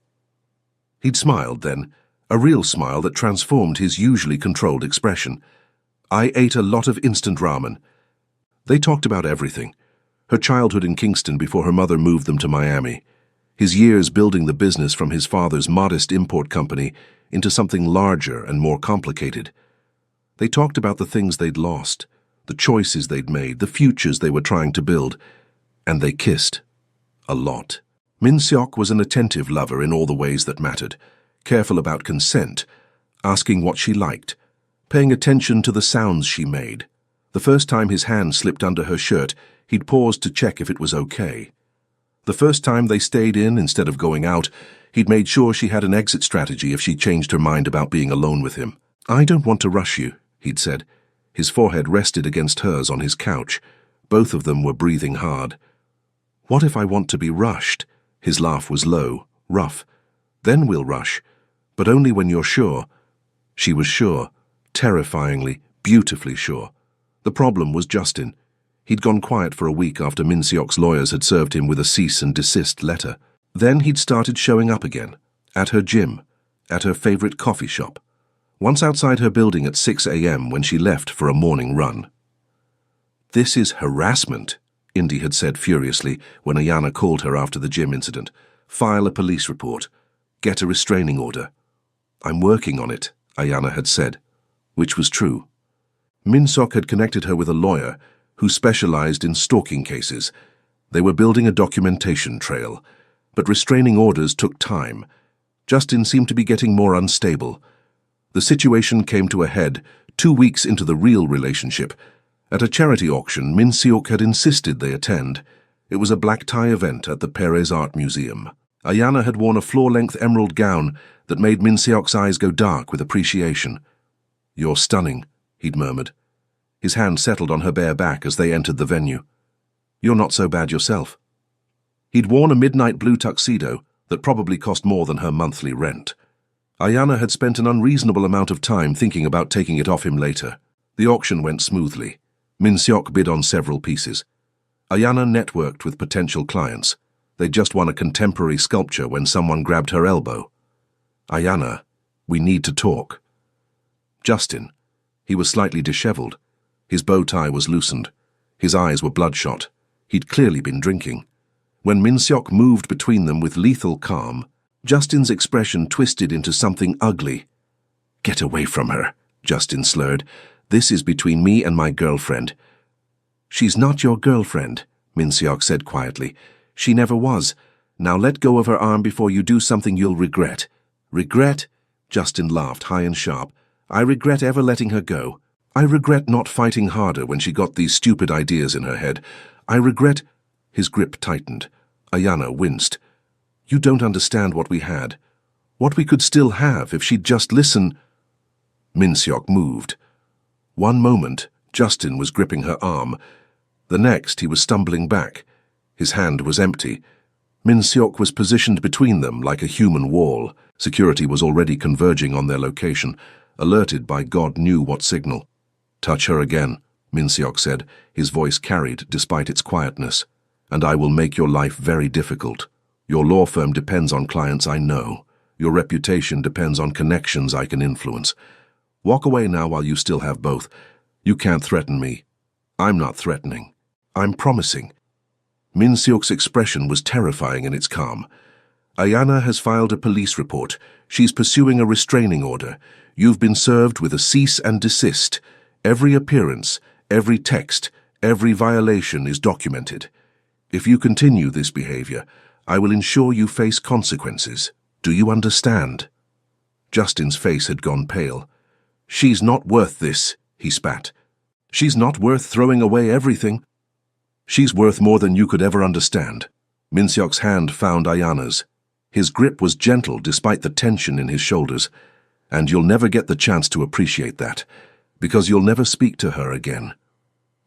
He'd smiled then, a real smile that transformed his usually controlled expression. "I ate a lot of instant ramen." They talked about everything. Her childhood in Kingston before her mother moved them to Miami. His years building the business from his father's modest import company into something larger and more complicated. They talked about the things they'd lost, the choices they'd made, the futures they were trying to build. And they kissed. A lot. Minseok was an attentive lover in all the ways that mattered, careful about consent, asking what she liked, paying attention to the sounds she made. The first time his hand slipped under her shirt, he'd paused to check if it was okay. The first time they stayed in instead of going out, he'd made sure she had an exit strategy if she changed her mind about being alone with him. "I don't want to rush you," he'd said. His forehead rested against hers on his couch. Both of them were breathing hard. "What if I want to be rushed?" His laugh was low, rough. "Then we'll rush, but only when you're sure." She was sure, terrifyingly, beautifully sure. The problem was Justin. He'd gone quiet for a week after Minseok's lawyers had served him with a cease and desist letter. Then he'd started showing up again, at her gym, at her favorite coffee shop, once outside her building at 6 a.m. when she left for a morning run. "This is harassment," Indy had said furiously when Ayanna called her after the gym incident. "File a police report. Get a restraining order." "I'm working on it," Ayanna had said, which was true. Minseok had connected her with a lawyer who specialized in stalking cases. They were building a documentation trail, but restraining orders took time. Justin seemed to be getting more unstable. The situation came to a head 2 weeks into the real relationship. At a charity auction, Minseok had insisted they attend. It was a black tie event at the Perez Art Museum. Ayanna had worn a floor-length emerald gown that made Minseok's eyes go dark with appreciation. "You're stunning," he'd murmured. His hand settled on her bare back as they entered the venue. "You're not so bad yourself." He'd worn a midnight blue tuxedo that probably cost more than her monthly rent. Ayanna had spent an unreasonable amount of time thinking about taking it off him later. The auction went smoothly. Minseok bid on several pieces. Ayanna networked with potential clients. They'd just won a contemporary sculpture when someone grabbed her elbow. "Ayanna, we need to talk." Justin. He was slightly disheveled. His bow tie was loosened. His eyes were bloodshot. He'd clearly been drinking. When Minseok moved between them with lethal calm, Justin's expression twisted into something ugly. "Get away from her," Justin slurred. "This is between me and my girlfriend." "She's not your girlfriend," Minseok said quietly. She never was. Now let go of her arm before you do something you'll regret. Regret? Justin laughed high and sharp. I regret ever letting her go. I regret not fighting harder when she got these stupid ideas in her head. I regret— His grip tightened. Ayana winced. You don't understand what we had. What we could still have if she'd just listen. Minseok moved. One moment, Justin was gripping her arm. The next, he was stumbling back. His hand was empty. Minseok was positioned between them like a human wall. Security was already converging on their location, alerted by God knew what signal. Touch her again, Minseok said, his voice carried despite its quietness. And I will make your life very difficult. Your law firm depends on clients I know. Your reputation depends on connections I can influence. Walk away now while you still have both. You can't threaten me. I'm not threatening. I'm promising. Minseok's expression was terrifying in its calm. Ayana has filed a police report. She's pursuing a restraining order. You've been served with a cease and desist. Every appearance, every text, every violation is documented. If you continue this behavior, I will ensure you face consequences. Do you understand? Justin's face had gone pale. She's not worth this, he spat. She's not worth throwing away everything. She's worth more than you could ever understand. Minseok's hand found Ayana's. His grip was gentle despite the tension in his shoulders. And you'll never get the chance to appreciate that, because you'll never speak to her again.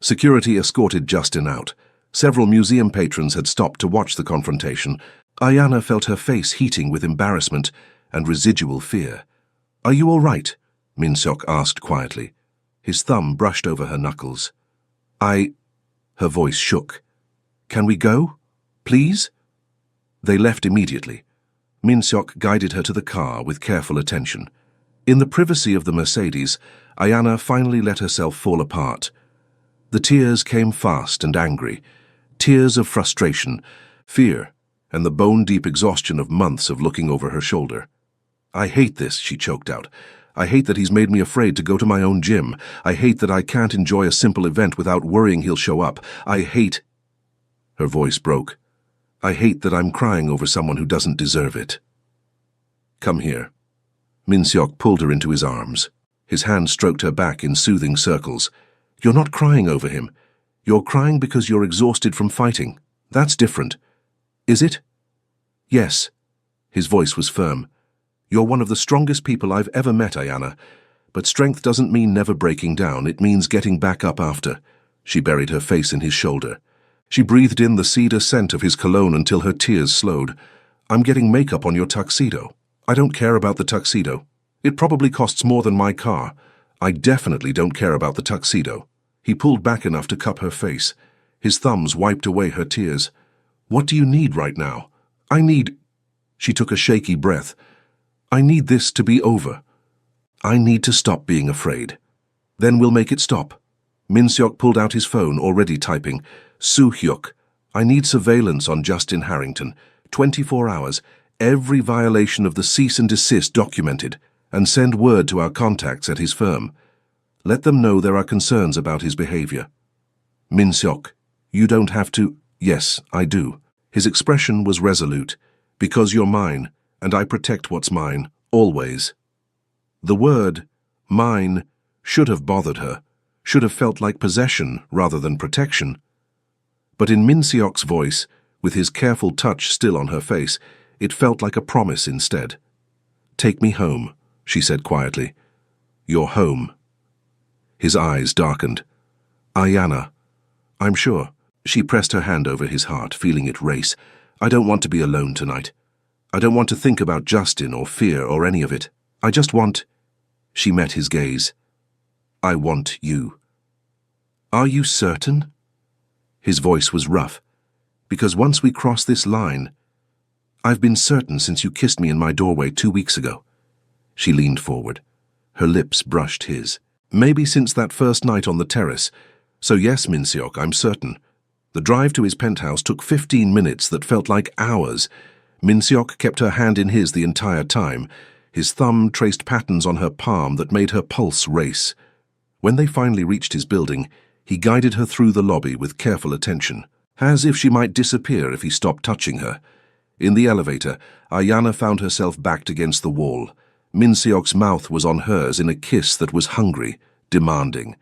Security escorted Justin out. Several museum patrons had stopped to watch the confrontation. Ayana felt her face heating with embarrassment and residual fear. Are you all right? Minseok asked quietly. His thumb brushed over her knuckles. Her voice shook. Can we go? Please? They left immediately. Minseok guided her to the car with careful attention. In the privacy of the Mercedes, Ayana finally let herself fall apart. The tears came fast and angry. Tears of frustration, fear, and the bone-deep exhaustion of months of looking over her shoulder. I hate this, she choked out. I hate that he's made me afraid to go to my own gym. I hate that I can't enjoy a simple event without worrying he'll show up. I hate— Her voice broke. I hate that I'm crying over someone who doesn't deserve it. Come here. Minseok pulled her into his arms. His hand stroked her back in soothing circles. You're not crying over him. You're crying because you're exhausted from fighting. That's different. Is it? Yes. His voice was firm. You're one of the strongest people I've ever met, Ayana. But strength doesn't mean never breaking down. It means getting back up after. She buried her face in his shoulder. She breathed in the cedar scent of his cologne until her tears slowed. I'm getting makeup on your tuxedo. I don't care about the tuxedo. It probably costs more than my car. I definitely don't care about the tuxedo. He pulled back enough to cup her face. His thumbs wiped away her tears. What do you need right now? I need— She took a shaky breath. I need this to be over. I need to stop being afraid. Then we'll make it stop. Minseok pulled out his phone, already typing. Soo-hyuk, I need surveillance on Justin Harrington. 24 hours. Every violation of the cease and desist documented. And send word to our contacts at his firm. Let them know there are concerns about his behavior. Minseok, you don't have to— Yes, I do. His expression was resolute. Because you're mine. And I protect what's mine, always. The word, mine, should have bothered her, should have felt like possession rather than protection. But in Minseok's voice, with his careful touch still on her face, it felt like a promise instead. Take me home, she said quietly. You're home. His eyes darkened. Ayana. I'm sure. She pressed her hand over his heart, feeling it race. I don't want to be alone tonight. I don't want to think about Justin or fear or any of it. I just want— She met his gaze. I want you. Are you certain? His voice was rough. Because once we cross this line— I've been certain since you kissed me in my doorway 2 weeks ago. She leaned forward. Her lips brushed his. Maybe since that first night on the terrace. So yes, Minseok, I'm certain. The drive to his penthouse took 15 minutes that felt like hours. Minseok kept her hand in his the entire time. His thumb traced patterns on her palm that made her pulse race. When they finally reached his building, he guided her through the lobby with careful attention. as if she might disappear if he stopped touching her. In the elevator, Ayana found herself backed against the wall. Min Seok's mouth was on hers in a kiss that was hungry, demanding.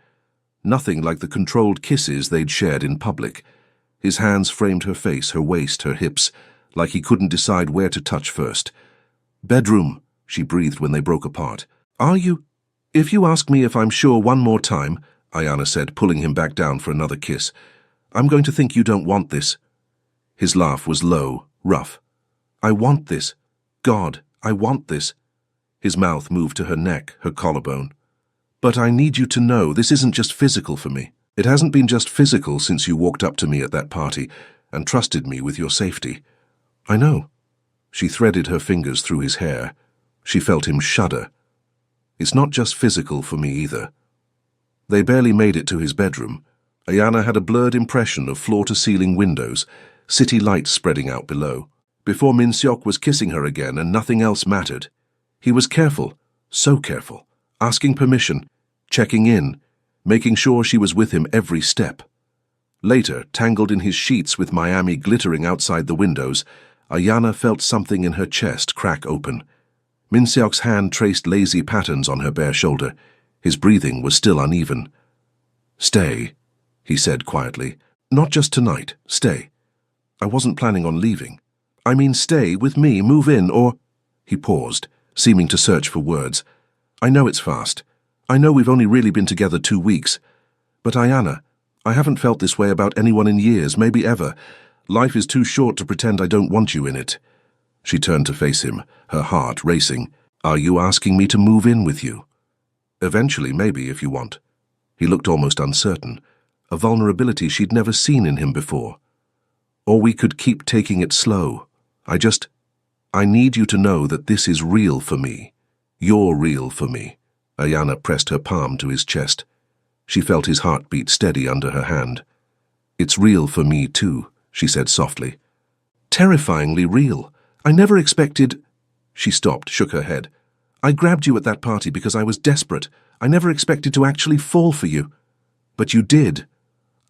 Nothing like the controlled kisses they'd shared in public. His hands framed her face, her waist, her hips, like he couldn't decide where to touch first. "Bedroom," she breathed when they broke apart. "Are you—" "If you ask me if I'm sure one more time," Ayana said, pulling him back down for another kiss, "I'm going to think you don't want this." His laugh was low, rough. "I want this. God, I want this." His mouth moved to her neck, her collarbone. "But I need you to know this isn't just physical for me. It hasn't been just physical since you walked up to me at that party and trusted me with your safety." "I know." She threaded her fingers through his hair. She felt him shudder. "It's not just physical for me either." They barely made it to his bedroom. Ayana had a blurred impression of floor-to-ceiling windows, city lights spreading out below. Before Min Seok was kissing her again and nothing else mattered. He was careful, so careful, asking permission, checking in, making sure she was with him every step. Later, tangled in his sheets with Miami glittering outside the windows, Ayana felt something in her chest crack open. Min Seok's hand traced lazy patterns on her bare shoulder. His breathing was still uneven. "Stay," he said quietly. "Not just tonight, stay. I wasn't planning on leaving. I mean stay with me, move in, or—" He paused, seeming to search for words. "I know it's fast. I know we've only really been together 2 weeks. But Ayana, I haven't felt this way about anyone in years, maybe ever. Life is too short to pretend I don't want you in it." She turned to face him, her heart racing. "Are you asking me to move in with you?" "Eventually, maybe, if you want." He looked almost uncertain, a vulnerability she'd never seen in him before. "Or we could keep taking it slow. I need you to know that this is real for me. You're real for me." Ayana pressed her palm to his chest. She felt his heartbeat steady under her hand. "It's real for me too," she said softly. "Terrifyingly real. I never expected—" She stopped, shook her head. "I grabbed you at that party because I was desperate. I never expected to actually fall for you. But you did."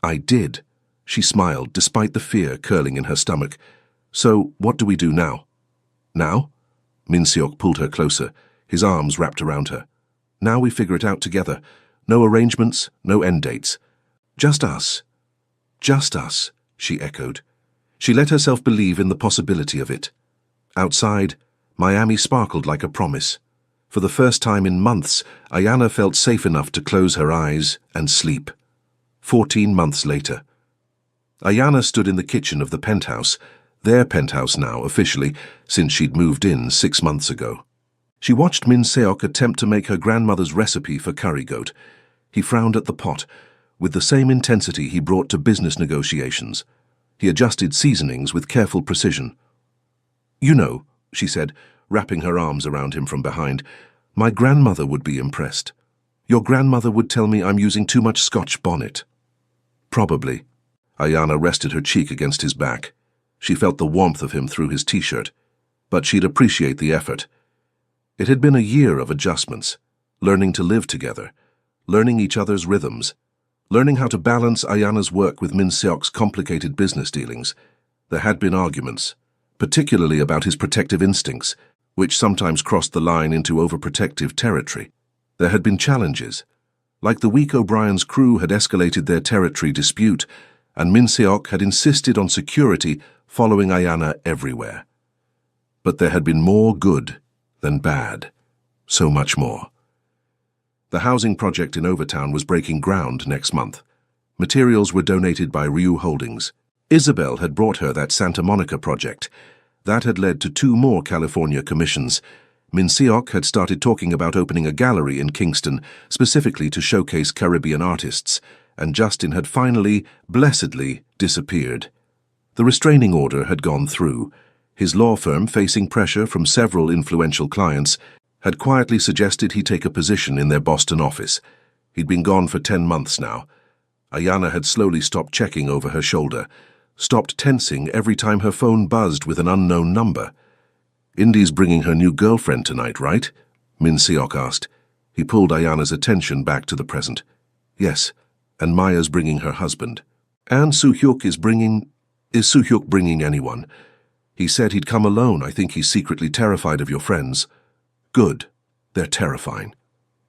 "I did." She smiled, despite the fear curling in her stomach. "So, what do we do now?" "Now?" Min Seok pulled her closer, his arms wrapped around her. "Now we figure it out together. No arrangements, no end dates. Just us." "Just us," she echoed. She let herself believe in the possibility of it. Outside, Miami sparkled like a promise. For the first time in months, Ayana felt safe enough to close her eyes and sleep. 14 months later. Ayana stood in the kitchen of the penthouse, their penthouse now, officially, since she'd moved in 6 months ago. She watched Min Seok attempt to make her grandmother's recipe for curry goat. He frowned at the pot, with the same intensity he brought to business negotiations. He adjusted seasonings with careful precision. "You know," she said, wrapping her arms around him from behind, "my grandmother would be impressed. Your grandmother would tell me I'm using too much Scotch bonnet." "Probably." Ayana rested her cheek against his back. She felt the warmth of him through his t-shirt, but she'd appreciate the effort. It had been a year of adjustments, learning to live together, learning each other's rhythms, learning how to balance Ayana's work with Min Seok's complicated business dealings. There had been arguments, particularly about his protective instincts, which sometimes crossed the line into overprotective territory. There had been challenges, like the week O'Brien's crew had escalated their territory dispute, and Min Seok had insisted on security following Ayana everywhere. But there had been more good than bad, so much more. The housing project in Overtown was breaking ground next month. Materials were donated by Ryu Holdings. Isabel had brought her that Santa Monica project. That had led to 2 more California commissions. Min Seok had started talking about opening a gallery in Kingston, specifically to showcase Caribbean artists, and Justin had finally, blessedly, disappeared. The restraining order had gone through. His law firm, facing pressure from several influential clients, had quietly suggested he take a position in their Boston office. He'd been gone for 10 months now. Ayana had slowly stopped checking over her shoulder, stopped tensing every time her phone buzzed with an unknown number. "Indy's bringing her new girlfriend tonight, right?" Min Seok asked. He pulled Ayana's attention back to the present. "Yes, and Maya's bringing her husband." And Soo-hyuk is Soo-hyuk bringing anyone? He said he'd come alone. I think he's secretly terrified of your friends. Good. They're terrifying.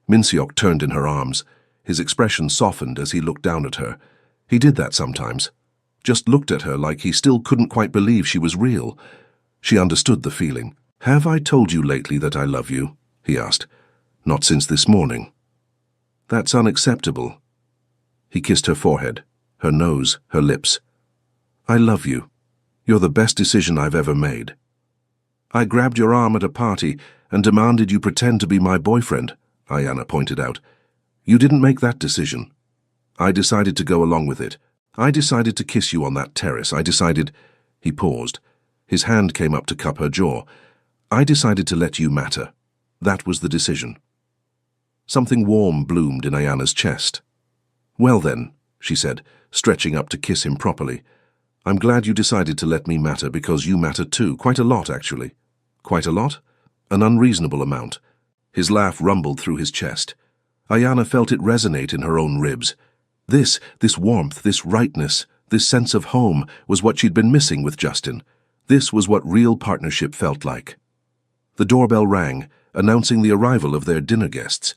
Min-seok turned in her arms. His expression softened as he looked down at her. He did that sometimes. Just looked at her like he still couldn't quite believe she was real. She understood the feeling. Have I told you lately that I love you? He asked. Not since this morning. That's unacceptable. He kissed her forehead, her nose, her lips. I love you. You're the best decision I've ever made. I grabbed your arm at a party and demanded you pretend to be my boyfriend, Ayana pointed out. You didn't make that decision. I decided to go along with it. I decided to kiss you on that terrace. He paused. His hand came up to cup her jaw. I decided to let you matter. That was the decision. Something warm bloomed in Ayana's chest. Well then, she said, stretching up to kiss him properly. I'm glad you decided to let me matter because you matter too. Quite a lot, actually. Quite a lot? An unreasonable amount. His laugh rumbled through his chest. Ayana felt it resonate in her own ribs. This warmth, this rightness, this sense of home was what she'd been missing with Justin. This was what real partnership felt like. The doorbell rang, announcing the arrival of their dinner guests.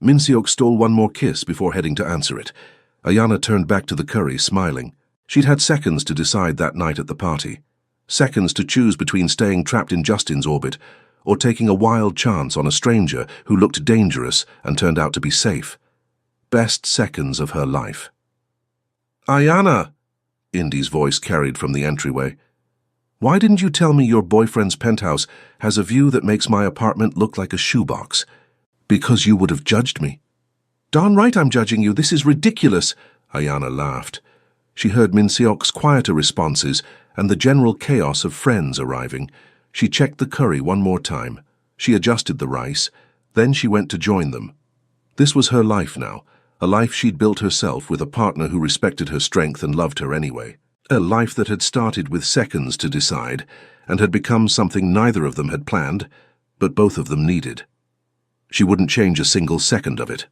Min-seok stole one more kiss before heading to answer it. Ayana turned back to the curry, smiling. She'd had seconds to decide that night at the party. Seconds to choose between staying trapped in Justin's orbit or taking a wild chance on a stranger who looked dangerous and turned out to be safe. Best seconds of her life. Ayana, Indy's voice carried from the entryway. Why didn't you tell me your boyfriend's penthouse has a view that makes my apartment look like a shoebox? Because you would have judged me. Darn right I'm judging you. This is ridiculous, Ayana laughed. She heard Min-seok's quieter responses and the general chaos of friends arriving. She checked the curry one more time. She adjusted the rice. Then she went to join them. This was her life now, a life she'd built herself with a partner who respected her strength and loved her anyway. A life that had started with seconds to decide and had become something neither of them had planned, but both of them needed. She wouldn't change a single second of it.